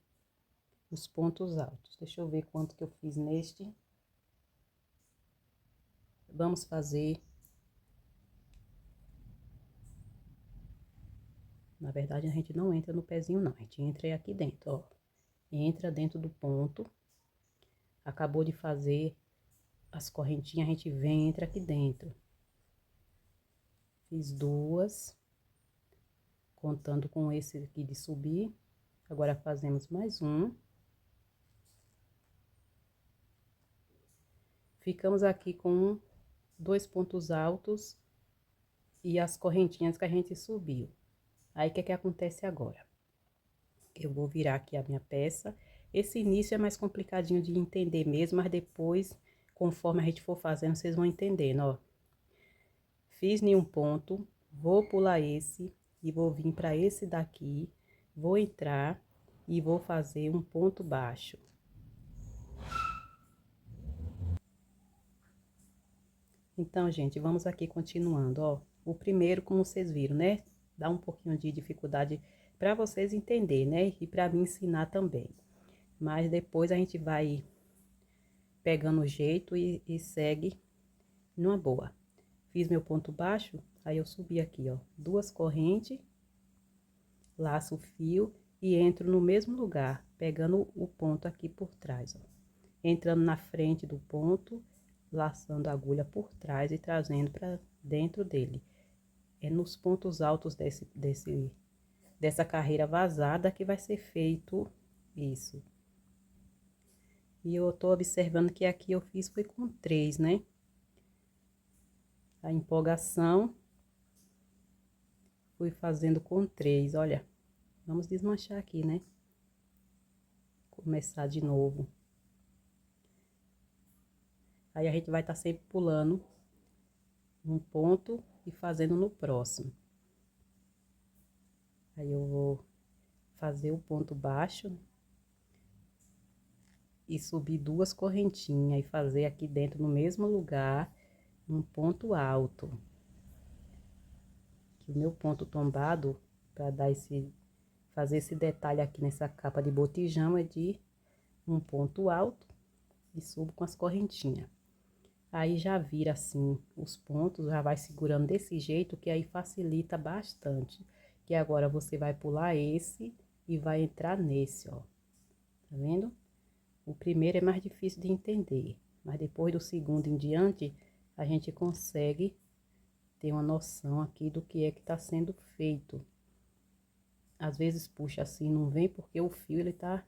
os pontos altos. Deixa eu ver quanto que eu fiz neste. Vamos fazer... Na verdade, a gente não entra no pezinho, não. A gente entra aqui dentro, ó. Entra dentro do ponto. Acabou de fazer as correntinhas, a gente vem, entra aqui dentro. Fiz duas. Contando com esse aqui de subir. Agora, fazemos mais um. Ficamos aqui com dois pontos altos e as correntinhas que a gente subiu. Aí, o que é que acontece agora? Eu vou virar aqui a minha peça. Esse início é mais complicadinho de entender mesmo, mas depois, conforme a gente for fazendo, vocês vão entendendo, ó. Fiz nenhum ponto, vou pular esse e vou vir para esse daqui, vou entrar e vou fazer um ponto baixo. Então, gente, vamos aqui continuando, ó. O primeiro, como vocês viram, né? Dá um pouquinho de dificuldade para vocês entenderem, né? E para mim ensinar também. Mas depois a gente vai pegando o jeito e segue numa boa. Fiz meu ponto baixo, aí eu subi aqui, ó, duas correntes, laço o fio e entro no mesmo lugar, pegando o ponto aqui por trás, ó. Entrando na frente do ponto, laçando a agulha por trás e trazendo para dentro dele. É nos pontos altos dessa carreira vazada que vai ser feito isso. E eu tô observando que aqui eu fiz foi com 3, né? A empolgação, fui fazendo com 3, olha. Vamos desmanchar aqui, né? Começar de novo. Aí a gente vai estar sempre pulando um ponto e fazendo no próximo. Aí eu vou fazer o ponto baixo e subir 2 correntinhas e fazer aqui dentro no mesmo lugar um ponto alto. Que o meu ponto tombado, para dar fazer esse detalhe aqui nessa capa de botijão, é de um ponto alto e subo com as correntinhas. Aí já vira assim os pontos, já vai segurando desse jeito, que aí facilita bastante. Que agora você vai pular esse e vai entrar nesse, ó. Tá vendo? O primeiro é mais difícil de entender, mas depois do segundo em diante, a gente consegue ter uma noção aqui do que é que tá sendo feito. Às vezes puxa assim, não vem porque o fio ele tá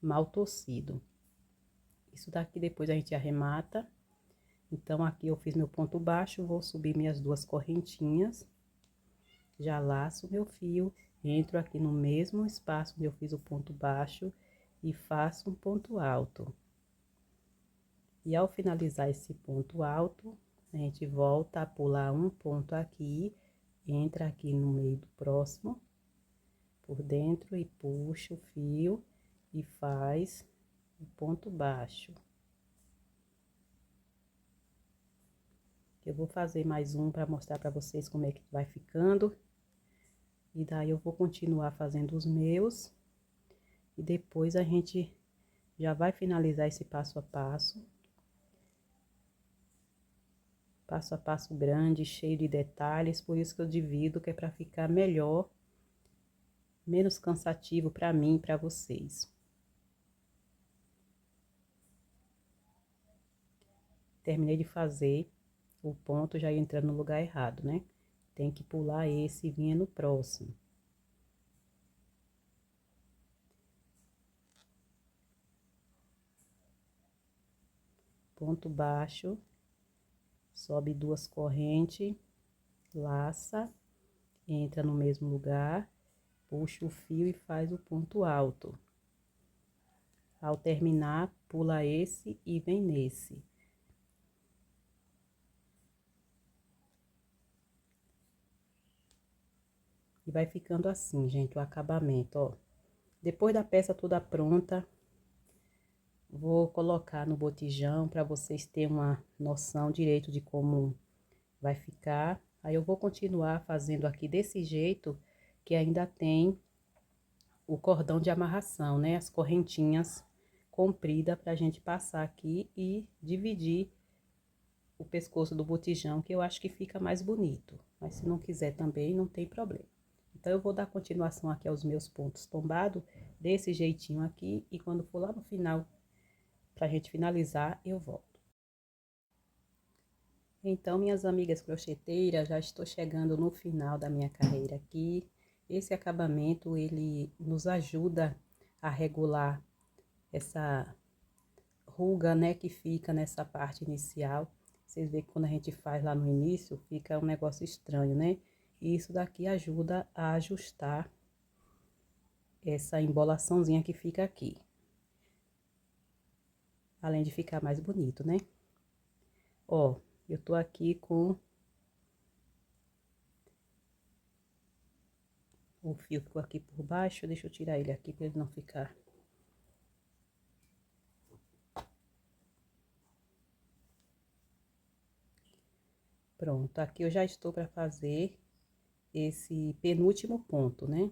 mal torcido. Isso daqui depois a gente arremata. Então, aqui eu fiz meu ponto baixo, vou subir minhas 2 correntinhas. Já laço meu fio, entro aqui no mesmo espaço onde eu fiz o ponto baixo e faço um ponto alto. E ao finalizar esse ponto alto, a gente volta a pular um ponto aqui, entra aqui no meio do próximo, por dentro e puxa o fio e faz o ponto baixo. Eu vou fazer mais um para mostrar para vocês como é que vai ficando. E daí eu vou continuar fazendo os meus. E depois a gente já vai finalizar esse passo a passo. Passo a passo grande, cheio de detalhes. Por isso que eu divido, que é para ficar melhor. Menos cansativo para mim e para vocês. Terminei de fazer o ponto, já ia entrando no lugar errado, né? Tem que pular esse e vir no próximo. Ponto baixo, sobe 2 correntes, laça, entra no mesmo lugar, puxa o fio e faz o ponto alto. Ao terminar, pula esse e vem nesse. E vai ficando assim, gente, o acabamento, ó. Depois da peça toda pronta, vou colocar no botijão para vocês terem uma noção direito de como vai ficar. Aí eu vou continuar fazendo aqui desse jeito, que ainda tem o cordão de amarração, né? As correntinhas compridas pra gente passar aqui e dividir o pescoço do botijão, que eu acho que fica mais bonito. Mas se não quiser também, não tem problema. Então, eu vou dar continuação aqui aos meus pontos tombados, desse jeitinho aqui, e quando for lá no final, pra gente finalizar, eu volto. Então, minhas amigas crocheteiras, já estou chegando no final da minha carreira aqui. Esse acabamento, ele nos ajuda a regular essa ruga, né, que fica nessa parte inicial. Vocês veem que quando a gente faz lá no início, fica um negócio estranho, né? E isso daqui ajuda a ajustar essa embolaçãozinha que fica aqui. Além de ficar mais bonito, né? Ó, eu tô aqui com o fio ficou aqui por baixo, deixa eu tirar ele aqui para ele não ficar. Pronto, aqui eu já estou para fazer esse penúltimo ponto, né?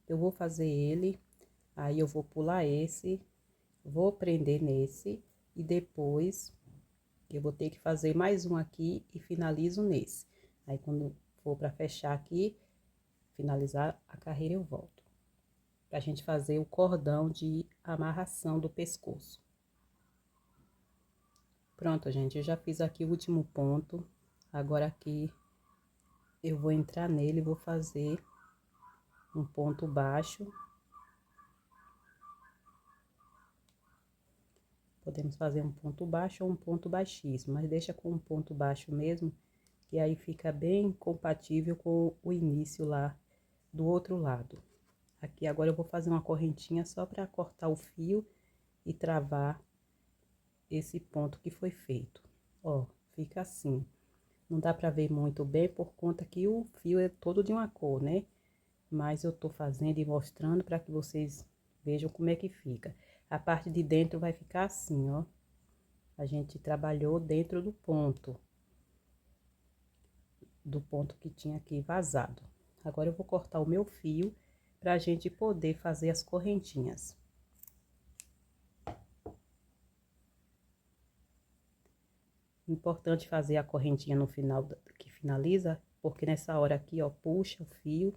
Eu vou fazer ele, aí eu vou pular esse, vou prender nesse e depois eu vou ter que fazer mais um aqui e finalizo nesse. Aí, quando for para fechar aqui, finalizar a carreira, eu volto. Pra gente fazer o cordão de amarração do pescoço. Pronto, gente, eu já fiz aqui o último ponto. Agora aqui eu vou entrar nele e vou fazer um ponto baixo. Podemos fazer um ponto baixo ou um ponto baixíssimo, mas deixa com um ponto baixo mesmo, que aí fica bem compatível com o início lá do outro lado. Aqui agora eu vou fazer uma correntinha só para cortar o fio e travar esse ponto que foi feito. Ó, fica assim. Não dá pra ver muito bem por conta que o fio é todo de uma cor, né? Mas eu tô fazendo e mostrando para que vocês vejam como é que fica. A parte de dentro vai ficar assim, ó. A gente trabalhou dentro do ponto que tinha aqui vazado. Agora eu vou cortar o meu fio pra gente poder fazer as correntinhas. Importante fazer a correntinha no final que finaliza, porque nessa hora aqui, ó, puxa o fio,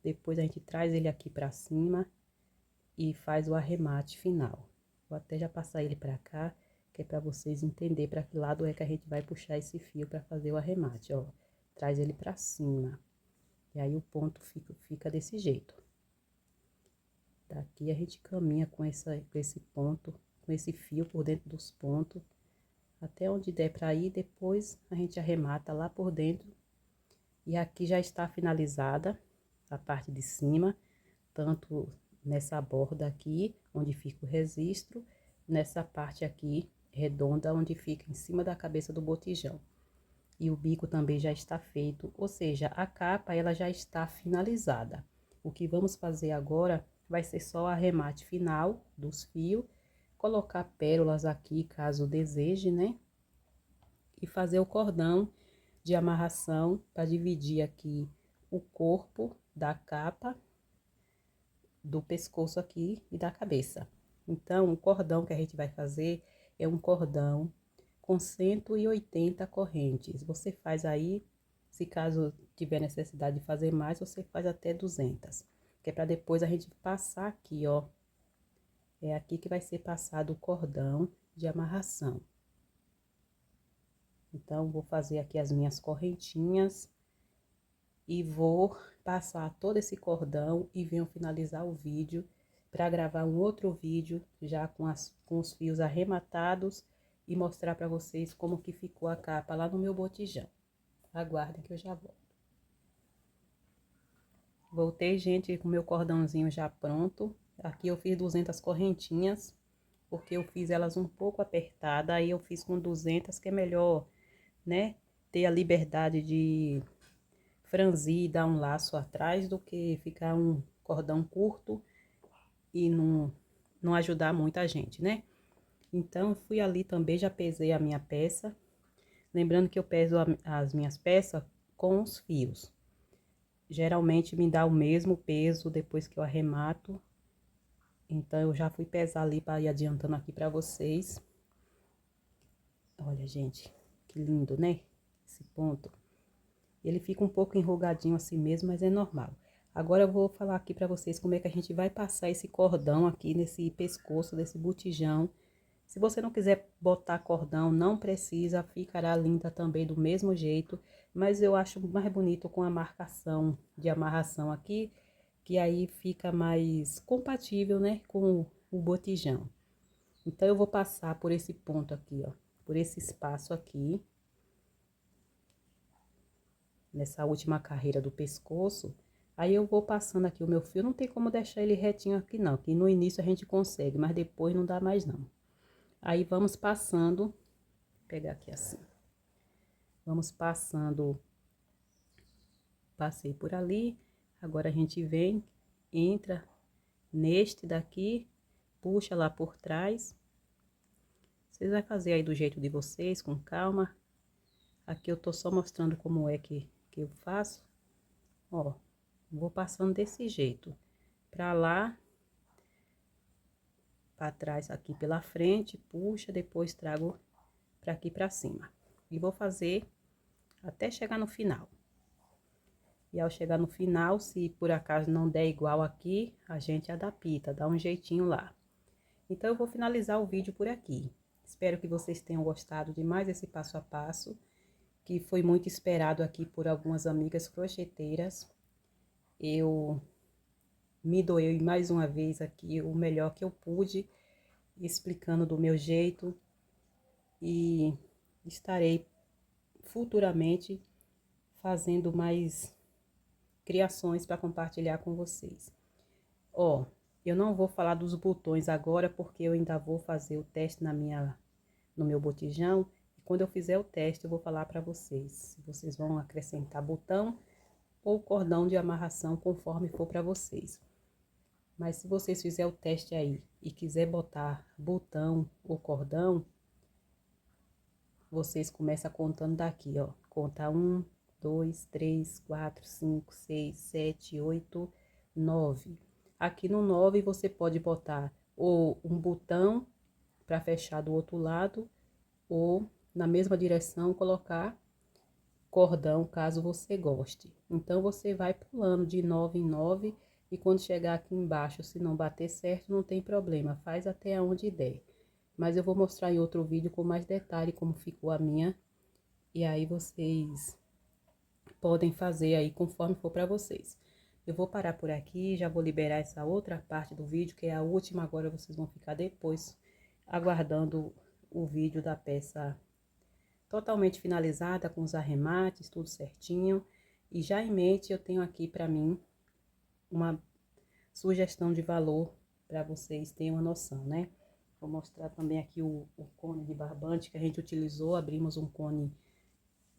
depois a gente traz ele aqui pra cima e faz o arremate final. Vou até já passar ele pra cá, que é pra vocês entenderem pra que lado é que a gente vai puxar esse fio pra fazer o arremate, ó. Traz ele pra cima. E aí o ponto fica desse jeito. Daqui a gente caminha com esse ponto, com esse fio por dentro dos pontos, até onde der pra ir, depois a gente arremata lá por dentro. E aqui já está finalizada a parte de cima, tanto nessa borda aqui, onde fica o registro, nessa parte aqui redonda, onde fica em cima da cabeça do botijão. E o bico também já está feito, ou seja, a capa ela já está finalizada. O que vamos fazer agora vai ser só o arremate final dos fios, colocar pérolas aqui, caso deseje, né? E fazer o cordão de amarração para dividir aqui o corpo da capa, do pescoço aqui e da cabeça. Então, o cordão que a gente vai fazer é um cordão com 180 correntes. Você faz aí, se caso tiver necessidade de fazer mais, você faz até 200. Que é para depois a gente passar aqui, ó. É aqui que vai ser passado o cordão de amarração. Então, vou fazer aqui as minhas correntinhas e vou passar todo esse cordão e venho finalizar o vídeo para gravar um outro vídeo já com os fios arrematados e mostrar para vocês como que ficou a capa lá no meu botijão. Aguardem que eu já volto. Voltei, gente, com o meu cordãozinho já pronto. Aqui eu fiz 200 correntinhas, porque eu fiz elas um pouco apertadas, aí eu fiz com 200, que é melhor, né, ter a liberdade de franzir e dar um laço atrás do que ficar um cordão curto e não ajudar muita gente, né? Então, fui ali também, já pesei a minha peça. Lembrando que eu peso as minhas peças com os fios. Geralmente me dá o mesmo peso depois que eu arremato. Então, eu já fui pesar ali para ir adiantando aqui para vocês. Olha, gente, que lindo, né? Esse ponto. Ele fica um pouco enrugadinho assim mesmo, mas é normal. Agora eu vou falar aqui para vocês como é que a gente vai passar esse cordão aqui nesse pescoço desse botijão. Se você não quiser botar cordão, não precisa, ficará linda também do mesmo jeito. Mas eu acho mais bonito com a marcação de amarração aqui, que aí fica mais compatível, né, com o botijão. Então, eu vou passar por esse ponto aqui, ó, por esse espaço aqui. Nessa última carreira do pescoço, aí eu vou passando aqui o meu fio, não tem como deixar ele retinho aqui não, que no início a gente consegue, mas depois não dá mais não. Aí vamos passando, vou pegar aqui assim, vamos passando, passei por ali, agora a gente vem, entra neste daqui, puxa lá por trás, vocês vão fazer aí do jeito de vocês, com calma. Aqui eu tô só mostrando como é que eu faço, ó. Vou passando desse jeito, pra lá, pra trás aqui pela frente, puxa, depois trago pra aqui pra cima. E vou fazer até chegar no final. E ao chegar no final, se por acaso não der igual aqui, a gente adapta, dá um jeitinho lá. Então, eu vou finalizar o vídeo por aqui. Espero que vocês tenham gostado de mais esse passo a passo, que foi muito esperado aqui por algumas amigas crocheteiras. Eu me doei mais uma vez aqui o melhor que eu pude, explicando do meu jeito, e estarei futuramente fazendo mais criações para compartilhar com vocês. Ó, eu não vou falar dos botões agora, porque eu ainda vou fazer o teste no meu botijão. E quando eu fizer o teste, eu vou falar para vocês se vocês vão acrescentar botão ou cordão de amarração, conforme for para vocês. Mas se vocês fizerem o teste aí e quiser botar botão ou cordão, vocês começam contando daqui, ó. Conta 1, 2, 3, 4, 5, 6, 7, 8, 9. Aqui no 9 você pode botar ou um botão para fechar do outro lado, ou na mesma direção colocar cordão, caso você goste. Então, você vai pulando de 9 em 9 e quando chegar aqui embaixo, se não bater certo, não tem problema, faz até onde der. Mas eu vou mostrar em outro vídeo com mais detalhe como ficou a minha, e aí vocês podem fazer aí conforme for para vocês. Eu vou parar por aqui, já vou liberar essa outra parte do vídeo, que é a última, agora vocês vão ficar depois aguardando o vídeo da peça totalmente finalizada, com os arremates, tudo certinho. E já em mente eu tenho aqui para mim uma sugestão de valor para vocês terem uma noção, né? Vou mostrar também aqui o cone de barbante que a gente utilizou. Abrimos um cone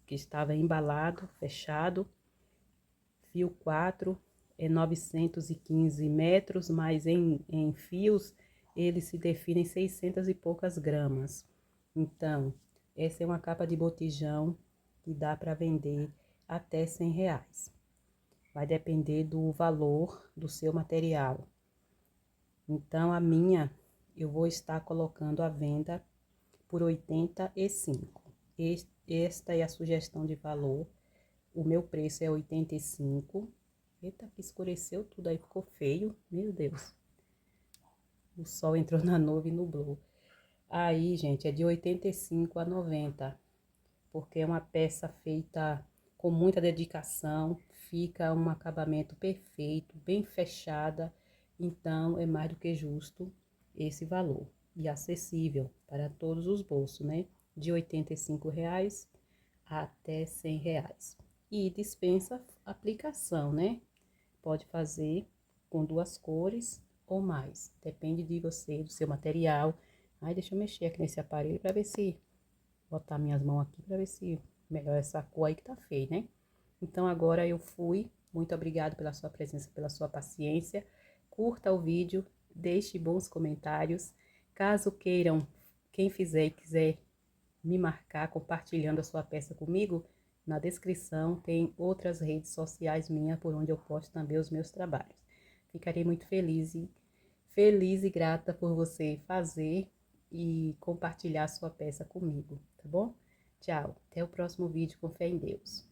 que estava embalado, fechado. Fio 4 é 915 metros, mas em fios ele se define em 600 e poucas gramas. Então, essa é uma capa de botijão que dá para vender até R$ 100. Vai depender do valor do seu material. Então, a minha eu vou estar colocando à venda por 85. Esta é a sugestão de valor. O meu preço é 85. Eita, que escureceu tudo aí, ficou feio. Meu Deus. O sol entrou na nuvem e nublou. Aí, gente, é de 85 a 90. Porque é uma peça feita com muita dedicação. Fica um acabamento perfeito, bem fechada. Então, é mais do que justo esse valor. E acessível para todos os bolsos, né? De R$ 85 até R$ 100. E dispensa aplicação, né? Pode fazer com 2 cores ou mais. Depende de você, do seu material. Ai, deixa eu mexer aqui nesse aparelho para ver se... Botar minhas mãos aqui para ver se melhora essa cor aí que tá feia, né? Então, agora eu fui. Muito obrigada pela sua presença, pela sua paciência. Curta o vídeo, deixe bons comentários. Caso queiram, quem fizer e quiser me marcar compartilhando a sua peça comigo, na descrição tem outras redes sociais minhas por onde eu posto também os meus trabalhos. Ficarei muito feliz e grata por você fazer e compartilhar a sua peça comigo, tá bom? Tchau, até o próximo vídeo, com fé em Deus.